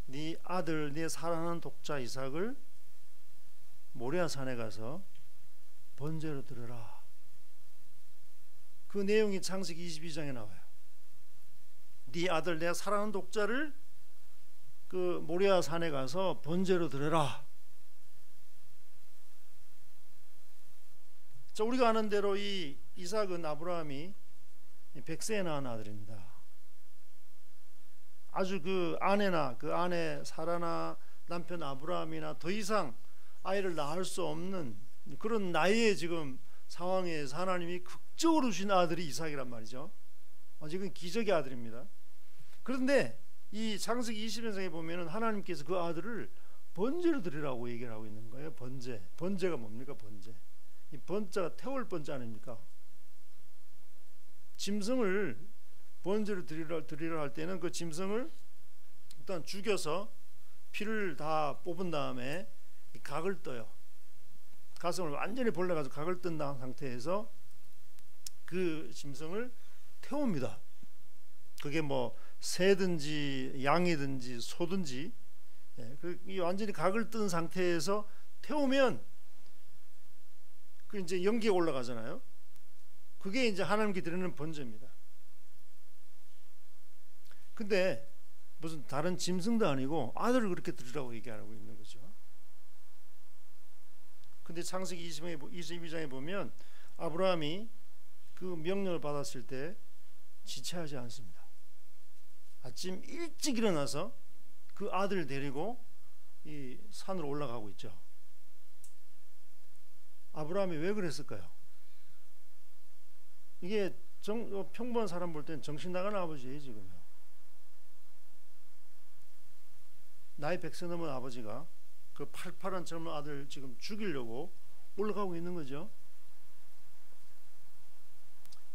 네 아들 네 사랑하는 독자 이삭을 모리아 산에 가서 번제로 드려라. 그 내용이 창세기 22장에 나와요. 네 아들 내 사랑하는 독자를 그 모리아 산에 가서 번제로 드려라. 자, 우리가 아는 대로 이 이삭은 아브라함이 100세에 낳은 아들입니다. 아주 그 아내나 그 아내 사라나 남편 아브라함이나 더 이상 아이를 낳을 수 없는 그런 나이에 지금 상황에서 하나님이 극적으로 주신 아들이 이삭이란 말이죠. 지금 기적의 아들입니다. 그런데 이 창세기 20장에 보면은 하나님께서 그 아들을 번제로 드리라고 얘기를 하고 있는 거예요. 번제가 뭡니까? 번제. 이 번자가 태울 번자 아닙니까? 짐승을 번제로 드리려 할 때는 그 짐승을 일단 죽여서 피를 다 뽑은 다음에 각을 떠요. 가슴을 완전히 벌려가지고 각을 뜬 상태에서 그 짐승을 태웁니다. 그게 뭐 새든지 양이든지 소든지, 이 완전히 각을 뜬 상태에서 태우면 그 이제 연기가 올라가잖아요. 그게 이제 하나님께 드리는 번제입니다. 근데 무슨 다른 짐승도 아니고 아들을 그렇게 드리라고 얘기하고 있는 거죠. 근데 창세기 22장에 보면 아브라함이 그 명령을 받았을 때 지체하지 않습니다. 아침 일찍 일어나서 그 아들을 데리고 이 산으로 올라가고 있죠. 아브라함이 왜 그랬을까요? 이게 평범한 사람 볼 때는 정신 나가는 아버지예요. 지금요. 나이 100세 넘은 아버지가 그 팔팔한 젊은 아들 지금 죽이려고 올라가고 있는 거죠.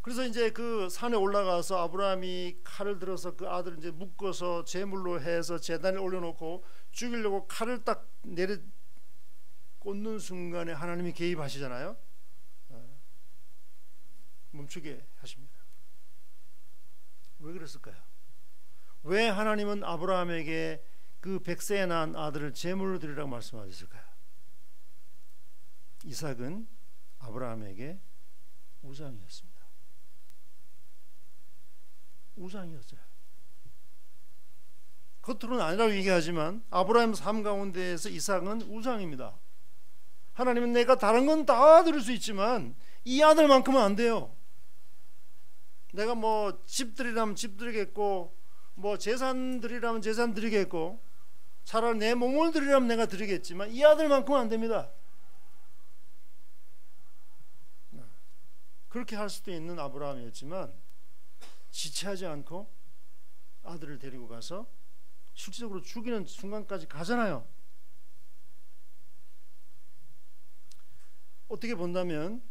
그래서 이제 그 산에 올라가서 아브라함이 칼을 들어서 그 아들을 이제 묶어서 제물로 해서 제단에 올려놓고 죽이려고 칼을 딱 내려 꽂는 순간에 하나님이 개입하시잖아요. 멈추게 하십니다. 왜 그랬을까요? 왜 하나님은 아브라함에게 그 100세에 낳은 아들을 제물로 드리라고 말씀하셨을까요? 이삭은 아브라함에게 우상이었습니다. 우상이었어요. 겉으로는 아니라고 얘기하지만 아브라함 삶 가운데에서 이삭은 우상입니다. 하나님은 내가 다른 건 다 드릴 수 있지만 이 아들만큼은 안 돼요. 내가 뭐 집 드리라면 집 드리겠고, 뭐 재산 드리라면 재산 드리겠고, 차라리 내 몸을 드리라면 내가 드리겠지만 이 아들만큼은 안 됩니다. 그렇게 할 수도 있는 아브라함이었지만 지체하지 않고 아들을 데리고 가서 실질적으로 죽이는 순간까지 가잖아요. 어떻게 본다면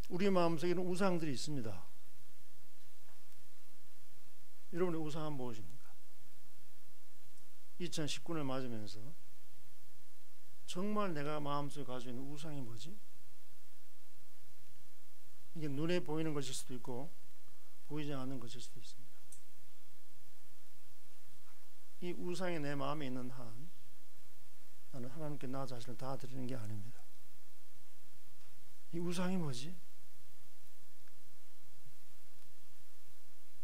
우리 마음속에는 우상들이 있습니다. 여러분의 우상은 무엇입니까? 2019년을 맞으면서 정말 내가 마음속에 가지고 있는 우상이 뭐지? 이게 눈에 보이는 것일 수도 있고 보이지 않는 것일 수도 있습니다. 이 우상이 내 마음에 있는 한 나는 하나님께 나 자신을 다 드리는 게 아닙니다. 이 우상이 뭐지?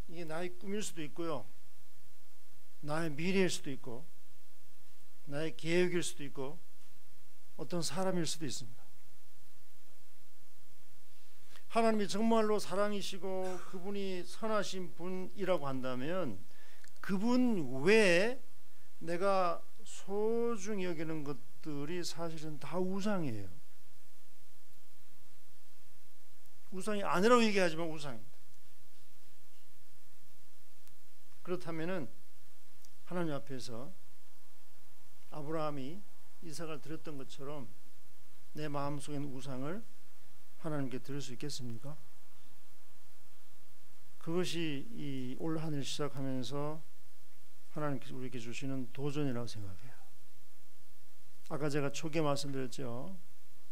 이게 나의 꿈일 수도 있고요, 나의 미래일 수도 있고, 나의 계획일 수도 있고, 어떤 사람일 수도 있습니다. 하나님이 정말로 사랑이시고 그분이 선하신 분이라고 한다면 그분 외에 내가 소중히 여기는 것들이 사실은 다 우상이에요. 우상이 아니라고 얘기하지만 우상입니다. 그렇다면은 하나님 앞에서 아브라함이 이삭을 드렸던 것처럼 내 마음속에 있는 우상을 하나님께 드릴 수 있겠습니까? 그것이 이 올 한 해 시작하면서 하나님께서 우리에게 주시는 도전이라고 생각해요. 아까 제가 초기에 말씀드렸죠.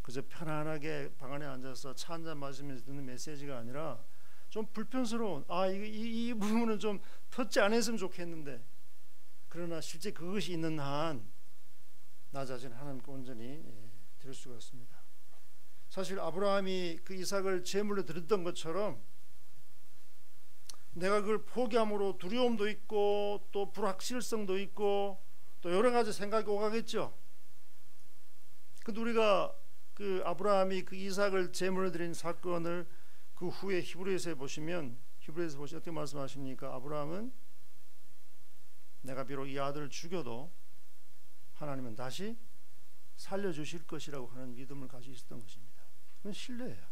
그저 편안하게 방 안에 앉아서 차 한잔 마시면서 듣는 메시지가 아니라 좀 불편스러운, 이 부분은 좀 터치 안 했으면 좋겠는데, 그러나 실제 그것이 있는 한 나 자신 하나님께 온전히 드릴 수가 있습니다. 사실 아브라함이 그 이삭을 제물로 드렸던 것처럼 내가 그걸 포기함으로 두려움도 있고 또 불확실성도 있고 또 여러 가지 생각이 오가겠죠. 근데 우리가 그 아브라함이 그 이삭을 제물로 드린 사건을 그 후에 히브리서에 보시면 어떻게 말씀하십니까? 아브라함은 내가 비록 이 아들을 죽여도 하나님은 다시 살려주실 것이라고 하는 믿음을 가지고 있었던 것입니다. 그건 신뢰예요.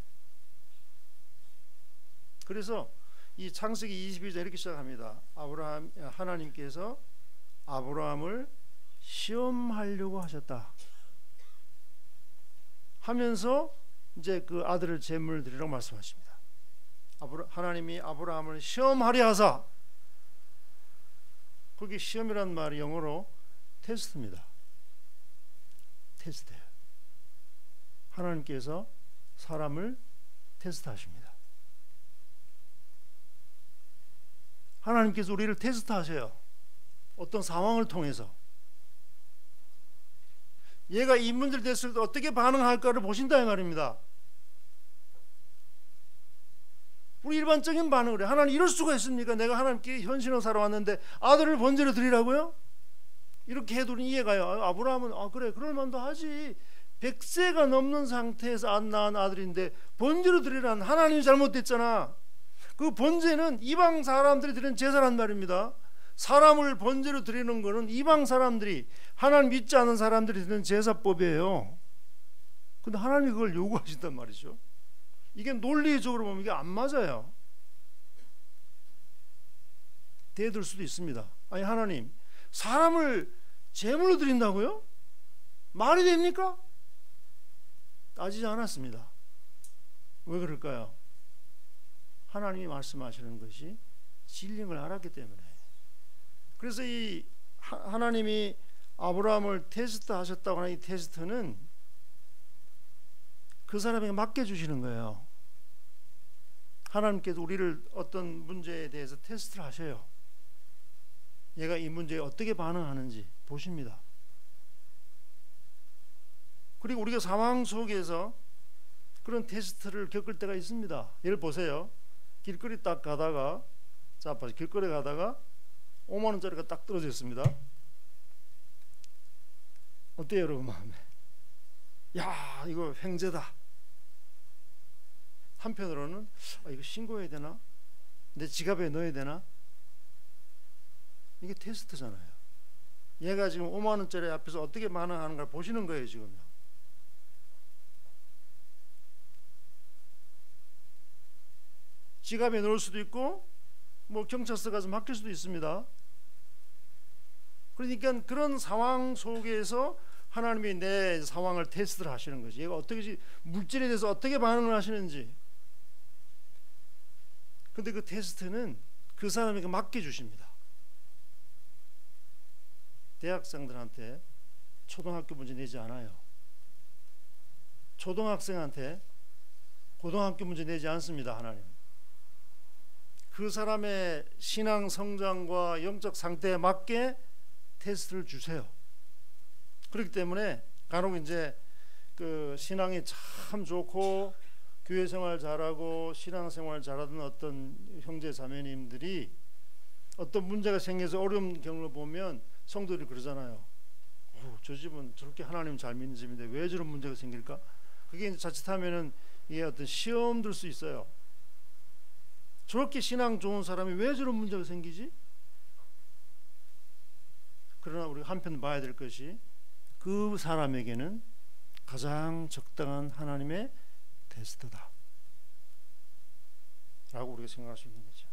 그래서 이 창세기 22장 이렇게 시작합니다. 하나님께서 아브라함을 시험하려고 하셨다 하면서 이제 그 아들을 제물 드리라고 말씀하십니다. 하나님이 아브라함을 시험하려 하사, 거기 시험이란 말이 영어로 테스트입니다. 테스트예요. 하나님께서 사람을 테스트하십니다. 하나님께서 우리를 테스트하셔요. 어떤 상황을 통해서. 얘가 이 문제를 됐을 때 어떻게 반응할까를 보신다 이 말입니다. 우리 일반적인 반응을 해요. 하나님 이럴 수가 있습니까? 내가 하나님께 현신을 살아왔는데 아들을 번제로 드리라고요? 이렇게 해도 이해가요. 아브라함은 그래 그럴 만도 하지. 100세가 넘는 상태에서 안 낳은 아들인데 번제로 드리라는 하나님이 잘못됐잖아. 그 번제는 이방 사람들이 드리는 제사란 말입니다. 사람을 번제로 드리는 것은 이방 사람들이, 하나님 믿지 않는 사람들이 드리는 제사법이에요. 근데 하나님이 그걸 요구하신단 말이죠. 이게 논리적으로 보면 이게 안 맞아요. 대들 수도 있습니다. 아니 하나님, 사람을 제물로 드린다고요? 말이 됩니까? 따지지 않았습니다. 왜 그럴까요? 하나님이 말씀하시는 것이 진리인 걸 알았기 때문에. 그래서 이 하나님이 아브라함을 테스트하셨다고 하는 이 테스트는 그 사람에게 맡겨주시는 거예요. 하나님께서 우리를 어떤 문제에 대해서 테스트를 하셔요. 얘가 이 문제에 어떻게 반응하는지 보십니다. 그리고 우리가 상황 속에서 그런 테스트를 겪을 때가 있습니다. 예를 보세요. 길거리 딱 가다가, 자, 길거리 가다가 5만 원짜리가 딱 떨어져 있습니다. 어때요, 여러분 마음에? 야, 이거 횡재다. 한편으로는 이거 신고해야 되나? 내 지갑에 넣어야 되나? 이게 테스트잖아요. 얘가 지금 5만 원짜리 앞에서 어떻게 반응하는 걸 보시는 거예요, 지금요. 지갑에 넣을 수도 있고 뭐 경찰서 가서 맡길 수도 있습니다. 그러니까 그런 상황 속에서 하나님이 내 상황을 테스트를 하시는 거지. 얘가 어떻게 물질에 대해서 어떻게 반응을 하시는지. 근데 그 테스트는 그 사람에게 맡겨주십니다. 대학생들한테 초등학교 문제 내지 않아요. 초등학생한테 고등학교 문제 내지 않습니다. 하나님. 그 사람의 신앙 성장과 영적 상태에 맞게 테스트를 주세요. 그렇기 때문에 간혹 이제 그 신앙이 참 좋고 교회 생활 잘하고 신앙 생활 잘하던 어떤 형제 자매님들이 어떤 문제가 생겨서 어려운 경우를 보면 성도들이 그러잖아요. 저 집은 저렇게 하나님 잘 믿는 집인데 왜 저런 문제가 생길까? 그게 이제 자칫하면은 이게 어떤 시험 들 수 있어요. 저렇게 신앙 좋은 사람이 왜 저런 문제가 생기지? 그러나 우리가 한편 봐야 될 것이 그 사람에게는 가장 적당한 하나님의 테스트다 라고 우리가 생각할 수 있는 거죠.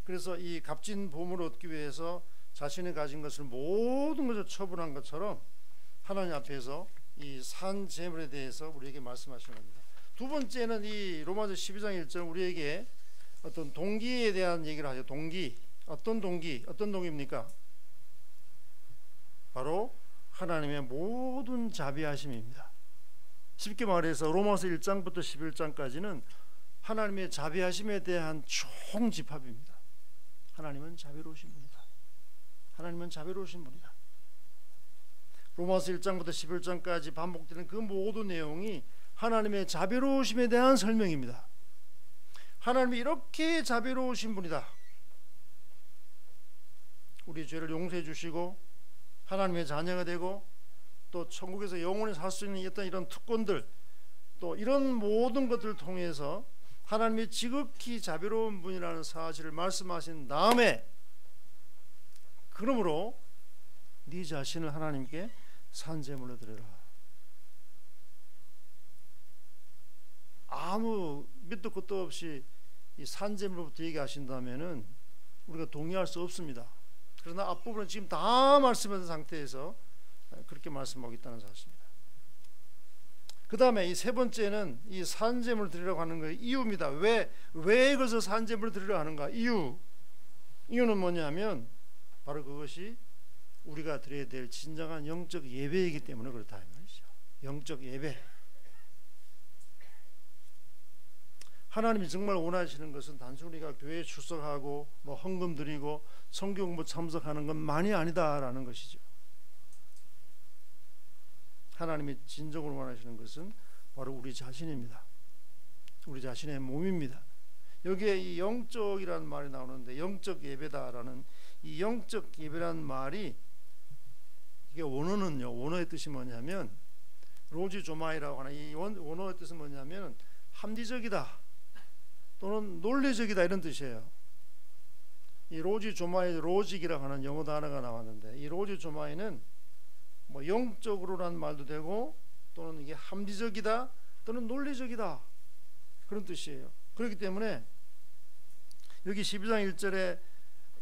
그래서 이 값진 보물을 얻기 위해서 자신이 가진 것을 모든 것을 처분한 것처럼 하나님 앞에서 이 산 제물에 대해서 우리에게 말씀하시는 겁니다. 두 번째는 이 로마서 12장 1절 우리에게 어떤 동기에 대한 얘기를 하죠. 동기. 어떤 동기입니까? 바로 하나님의 모든 자비하심입니다. 쉽게 말해서 로마서 1장부터 11장까지는 하나님의 자비하심에 대한 총집합입니다. 하나님은 자비로우신 분이다. 하나님은 자비로우신 분이다. 로마서 1장부터 11장까지 반복되는 그 모든 내용이 하나님의 자비로우심에 대한 설명입니다. 하나님이 이렇게 자비로우신 분이다. 우리 죄를 용서해 주시고 하나님의 자녀가 되고 또 천국에서 영원히 살 수 있는 어떤 이런 특권들, 또 이런 모든 것들을 통해서 하나님이 지극히 자비로운 분이라는 사실을 말씀하신 다음에, 그러므로 네 자신을 하나님께 산제물로 드려라. 아무 밑도 끝도 없이 이 산제물부터 얘기하신다면은 우리가 동의할 수 없습니다. 그러나 앞부분은 지금 다 말씀하신 상태에서 그렇게 말씀하고 있다는 사실입니다. 그 다음에 이 세 번째는 이 산제물을 드리라고 하는 거예요. 이유입니다. 왜 이것을 산제물을 드리라고 하는가? 이유는 뭐냐면 바로 그것이 우리가 드려야 될 진정한 영적 예배이기 때문에 그렇다 이 말이죠. 영적 예배. 하나님이 정말 원하시는 것은 단순히 우리가 교회에 출석하고 뭐 헌금 드리고 성경 공부 참석하는 것만이 아니다라는 것이죠. 하나님이 진정으로 원하시는 것은 바로 우리 자신입니다. 우리 자신의 몸입니다. 여기에 이 영적이라는 말이 나오는데 영적 예배다라는 이 영적 예배라는 말이 이게 원어는요. 원어의 뜻이 뭐냐면 로지 조마이라고 하는 이 원어의 뜻은 뭐냐면 합리적이다 또는 논리적이다 이런 뜻이에요. 이 로지 조마이 로직이라고 하는 영어 단어가 나왔는데 이 로지 조마이는 뭐 영적으로라는 말도 되고 또는 이게 합리적이다 또는 논리적이다 그런 뜻이에요. 그렇기 때문에 여기 12장 1절에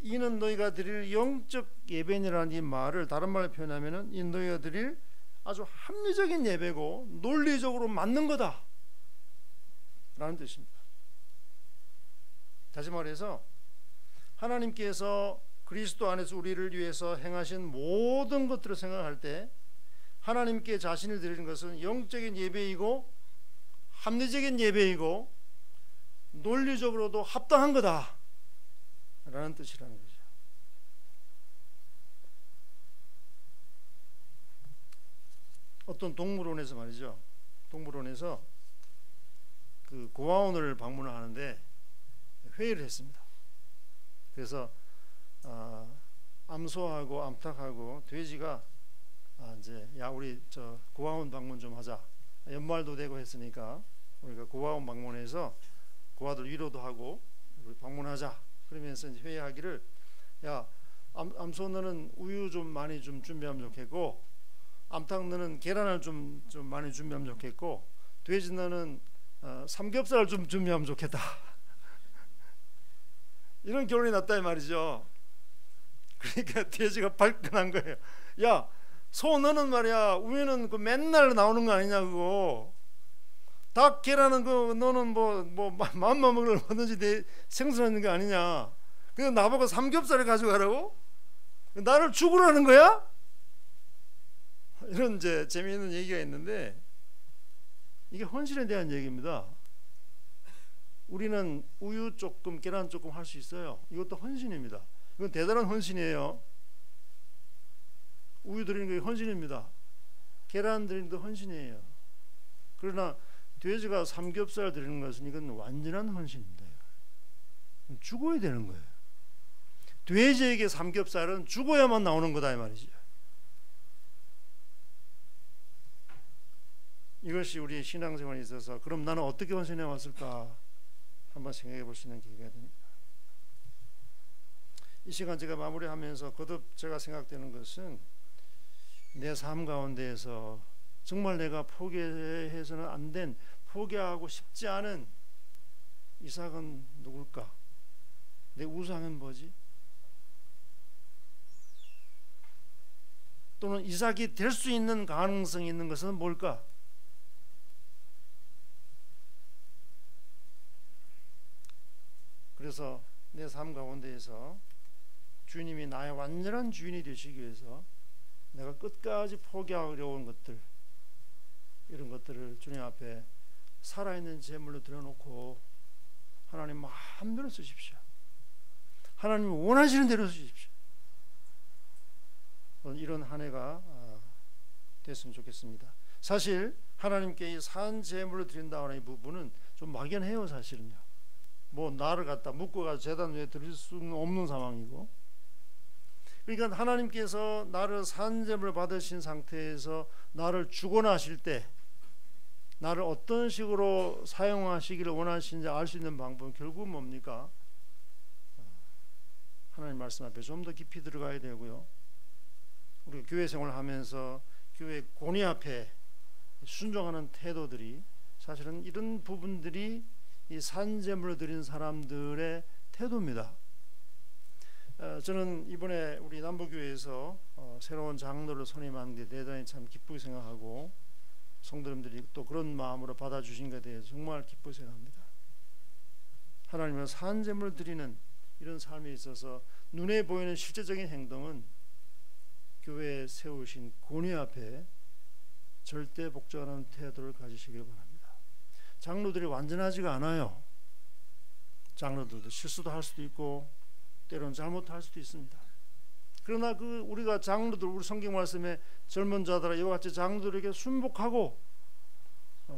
이는 너희가 드릴 영적 예배니라는 이 말을 다른 말로 표현하면은 이 너희가 드릴 아주 합리적인 예배고 논리적으로 맞는 거다 라는 뜻입니다. 다시 말해서 하나님께서 그리스도 안에서 우리를 위해서 행하신 모든 것들을 생각할 때 하나님께 자신을 드리는 것은 영적인 예배이고 합리적인 예배이고 논리적으로도 합당한 거다 라는 뜻이라는 거죠. 어떤 동물원에서 말이죠. 동물원에서 그 고아원을 방문을 하는데 회의를 했습니다. 그래서 암소하고 암탉하고 돼지가 이제 야 우리 저 고아원 방문 좀 하자. 연말도 되고 했으니까 우리가 고아원 방문해서 고아들 위로도 하고 우리 방문하자. 그러면서 이제 회의하기를 야 암소 너는 우유 좀 많이 좀 준비하면 좋겠고 암탉 너는 계란을 좀 많이 준비하면 좋겠고 돼지 너는 삼겹살을 좀 준비하면 좋겠다. 이런 결론이 났다 이 말이죠. 그러니까 돼지가 발끈한 거예요. 야, 소 너는 말이야 우유는 그 맨날 나오는 거 아니냐 그거. 닭 계란은 그 너는 뭐 마음만 먹으면 뭐든지 생선하는 거 아니냐. 그래서 나보고 삼겹살을 가져가라고? 나를 죽으라는 거야? 이런 이제 재미있는 얘기가 있는데 이게 헌신에 대한 얘기입니다. 우리는 우유 조금 계란 조금 할 수 있어요. 이것도 헌신입니다. 이건 대단한 헌신이에요. 우유 드리는 게 헌신입니다. 계란 드리는 것도 헌신이에요. 그러나 돼지가 삼겹살 드리는 것은 이건 완전한 헌신입니다. 죽어야 되는 거예요. 돼지에게 삼겹살은 죽어야만 나오는 거다 이 말이죠. 이것이 우리의 신앙생활에 있어서 그럼 나는 어떻게 헌신해 왔을까 한번 생각해 볼 수 있는 기회가 됩니다. 이 시간 제가 마무리하면서 거듭 제가 생각되는 것은 내 삶 가운데에서 정말 내가 포기해서는 안 된, 포기하고 싶지 않은 이삭은 누굴까? 내 우상은 뭐지? 또는 이삭이 될 수 있는 가능성이 있는 것은 뭘까? 그래서 내 삶 가운데에서 주님이 나의 완전한 주인이 되시기 위해서 내가 끝까지 포기하려는 것들, 이런 것들을 주님 앞에 살아있는 제물로 드려놓고 하나님 마음대로 쓰십시오. 하나님 원하시는 대로 쓰십시오. 이런 한 해가 됐으면 좋겠습니다. 사실 하나님께 이 산 제물로 드린다는 이 부분은 좀 막연해요. 사실은요. 뭐 나를 갖다 묶어가지고 제단 위에 드릴 수는 없는 상황이고, 그러니까 하나님께서 나를 산제물을 받으신 상태에서 나를 주관하실 때 나를 어떤 식으로 사용하시기를 원하시는지 알 수 있는 방법은 결국은 뭡니까? 하나님 말씀 앞에 좀 더 깊이 들어가야 되고요. 우리가 교회 생활을 하면서 교회 권위 앞에 순종하는 태도들이 사실은 이런 부분들이 이 산제물을 드린 사람들의 태도입니다. 저는 이번에 우리 남부교회에서 새로운 장로를 선임한 게 대단히 참 기쁘게 생각하고 성도님들이 또 그런 마음으로 받아주신 것에 대해서 정말 기쁘게 생각합니다. 하나님은 산제물을 드리는 이런 삶에 있어서 눈에 보이는 실제적인 행동은 교회에 세우신 권위 앞에 절대 복종하는 태도를 가지시길 바랍니다. 장로들이 완전하지가 않아요. 장로들도 실수도 할 수도 있고 때로는 잘못할 수도 있습니다. 그러나 우리가 장로들, 우리 성경 말씀에 젊은 자들아 이와 같이 장로들에게 순복하고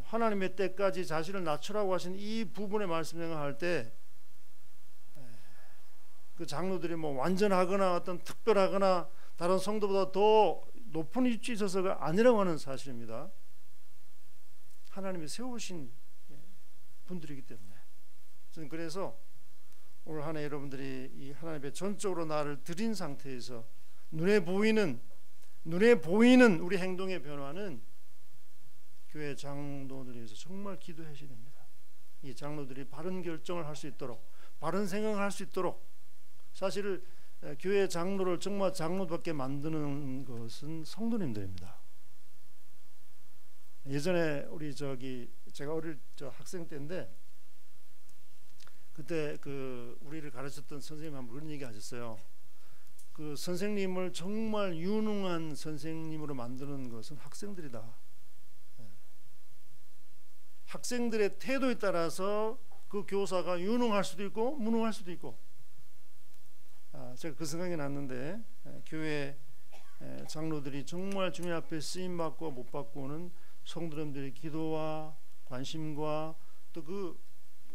하나님의 때까지 자신을 낮추라고 하신 이 부분의 말씀 생각할 때 그 장로들이 뭐 완전하거나 어떤 특별하거나 다른 성도보다 더 높은 위치에 있어서가 아니라고 하는 사실입니다. 하나님이 세우신 분들이기 때문에 저는 그래서 오늘 한 해 여러분들이 이 하나님의 전적으로 나를 드린 상태에서 눈에 보이는 우리 행동의 변화는 교회 장로들에 의해서 정말 기도하셔야 됩니다. 이 장로들이 바른 결정을 할 수 있도록, 바른 생각을 할 수 있도록, 사실 교회 장로를 정말 장로답게 만드는 것은 성도님들입니다. 예전에 제가 어릴 학생 때인데 그때 우리를 가르쳤던 선생님 한 분 그런 얘기 하셨어요. 그 선생님을 정말 유능한 선생님으로 만드는 것은 학생들이다. 학생들의 태도에 따라서 그 교사가 유능할 수도 있고 무능할 수도 있고, 제가 그 생각이 났는데 교회 장로들이 정말 주님 앞에 쓰임 받고 못 받고는 성도님들의 기도와 관심과 또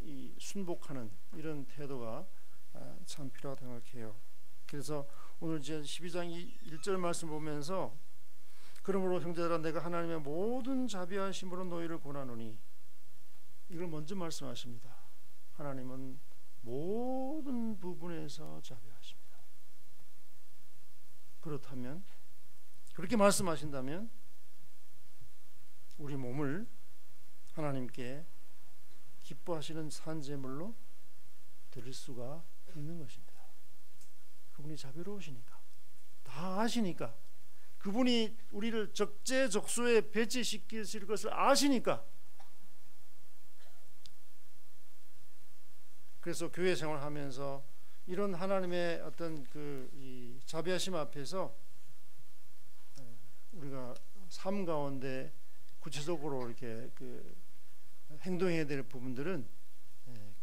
이 순복하는 이런 태도가 참 필요하다고 생각해요. 그래서 오늘 제 12장 1절 말씀 보면서 그러므로 형제들아 내가 하나님의 모든 자비하심으로 너희를 권하노니, 이걸 먼저 말씀하십니다. 하나님은 모든 부분에서 자비하십니다. 그렇다면, 그렇게 말씀하신다면 우리 몸을 하나님께 기뻐하시는 산제물로 드릴 수가 있는 것입니다. 그분이 자비로우시니까, 다 아시니까, 그분이 우리를 적재적소에 배치시키실 것을 아시니까. 그래서 교회 생활하면서 이런 하나님의 어떤 이 자비하심 앞에서 우리가 삶 가운데 구체적으로 이렇게 행동해야 될 부분들은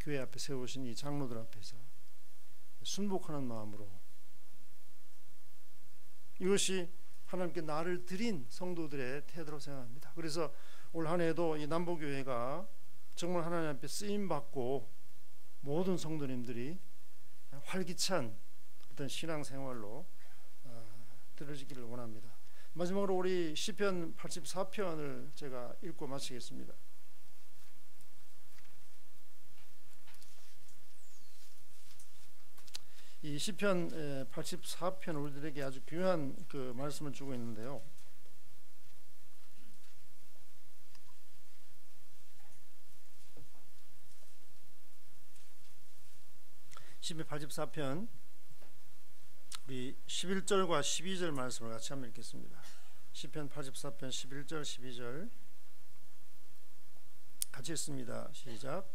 교회 앞에 세우신 이 장로들 앞에서 순복하는 마음으로, 이것이 하나님께 나를 드린 성도들의 태도로 생각합니다. 그래서 올 한 해도 이 남보교회가 정말 하나님 앞에 쓰임 받고 모든 성도님들이 활기찬 어떤 신앙생활로 들어지기를 원합니다. 마지막으로 우리 시편 84편을 제가 읽고 마치겠습니다. 이 시편 84편 우리들에게 아주 귀한 말씀을 주고 있는데요. 시편 84편 우리 11절과 12절 말씀을 같이 한번 읽겠습니다. 시편 84편 11절 12절 같이 읽습니다. 시작.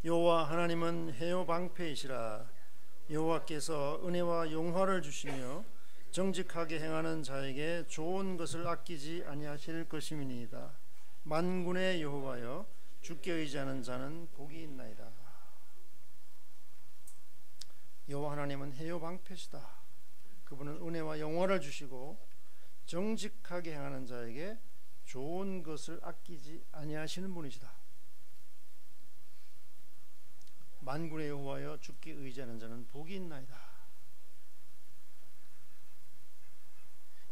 여호와 하나님은 해요 방패이시라. 여호와께서 은혜와 용화를 주시며 정직하게 행하는 자에게 좋은 것을 아끼지 아니하실 것임이니이다. 만군의 여호와여 주께 의지하는 자는 복이 있나이다. 여호와 하나님은 해요 방패시다. 그분은 은혜와 영화를 주시고 정직하게 행하는 자에게 좋은 것을 아끼지 아니하시는 분이시다. 만군의 여호와여 주께 의지하는 자는 복이 있나이다.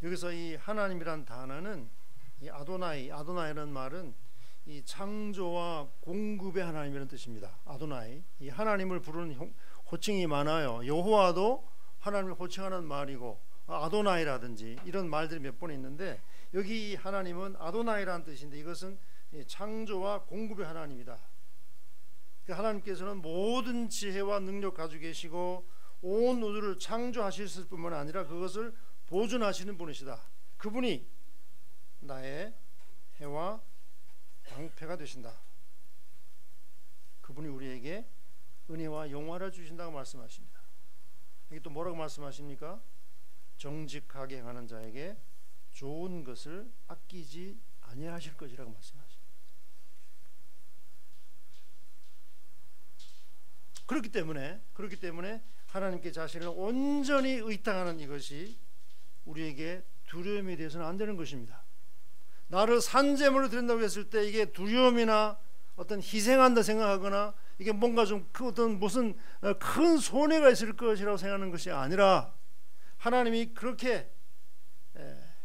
여기서 이 하나님이란 단어는 이 아도나이라는 말은 이 창조와 공급의 하나님이라는 뜻입니다. 아도나이, 이 하나님을 부르는 호칭이 많아요. 여호와도 하나님을 호칭하는 말이고 아도나이라든지 이런 말들이 몇 번 있는데, 여기 하나님은 아도나이라는 뜻인데 이것은 창조와 공급의 하나님이다. 하나님께서는 모든 지혜와 능력 가지고 계시고 온 우주를 창조하실 뿐만 아니라 그것을 보존하시는 분이시다. 그분이 나의 해와 방패가 되신다. 그분이 우리에게 은혜와 영화를 주신다고 말씀하십니다. 여기 또 뭐라고 말씀하십니까? 정직하게 행하는 자에게 좋은 것을 아끼지 아니하실 것이라고 말씀하십니다. 그렇기 때문에 하나님께 자신을 온전히 의탁하는 이것이 우리에게 두려움이 되어서는 안 되는 것입니다. 나를 산재물로 드린다고 했을 때 이게 두려움이나 어떤 희생한다 생각하거나 이게 뭔가 좀 어떤 무슨 큰 손해가 있을 것이라고 생각하는 것이 아니라 하나님이 그렇게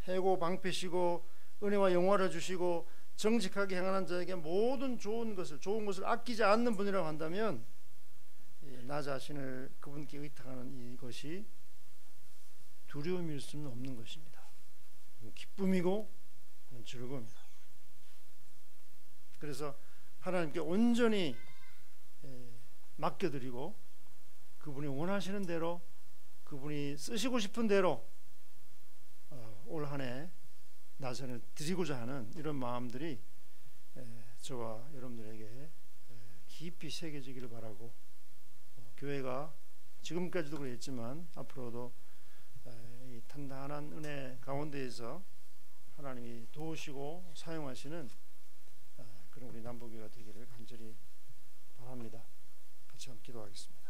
해고 방패시고 은혜와 영화를 주시고 정직하게 행하는 자에게 모든 좋은 것을 아끼지 않는 분이라고 한다면 나 자신을 그분께 의탁하는 이것이 두려움일 수는 없는 것입니다. 기쁨이고 즐거움이다. 그래서 하나님께 온전히 맡겨드리고 그분이 원하시는 대로 그분이 쓰시고 싶은 대로 올 한 해 나선을 드리고자 하는 이런 마음들이 저와 여러분들에게 깊이 새겨지기를 바라고 교회가 지금까지도 그랬지만 앞으로도 이 단단한 은혜 가운데에서 하나님이 도우시고 사용하시는 그런 우리 남부교회가 되기를 간절히 바랍니다. 같이 한번 기도하겠습니다.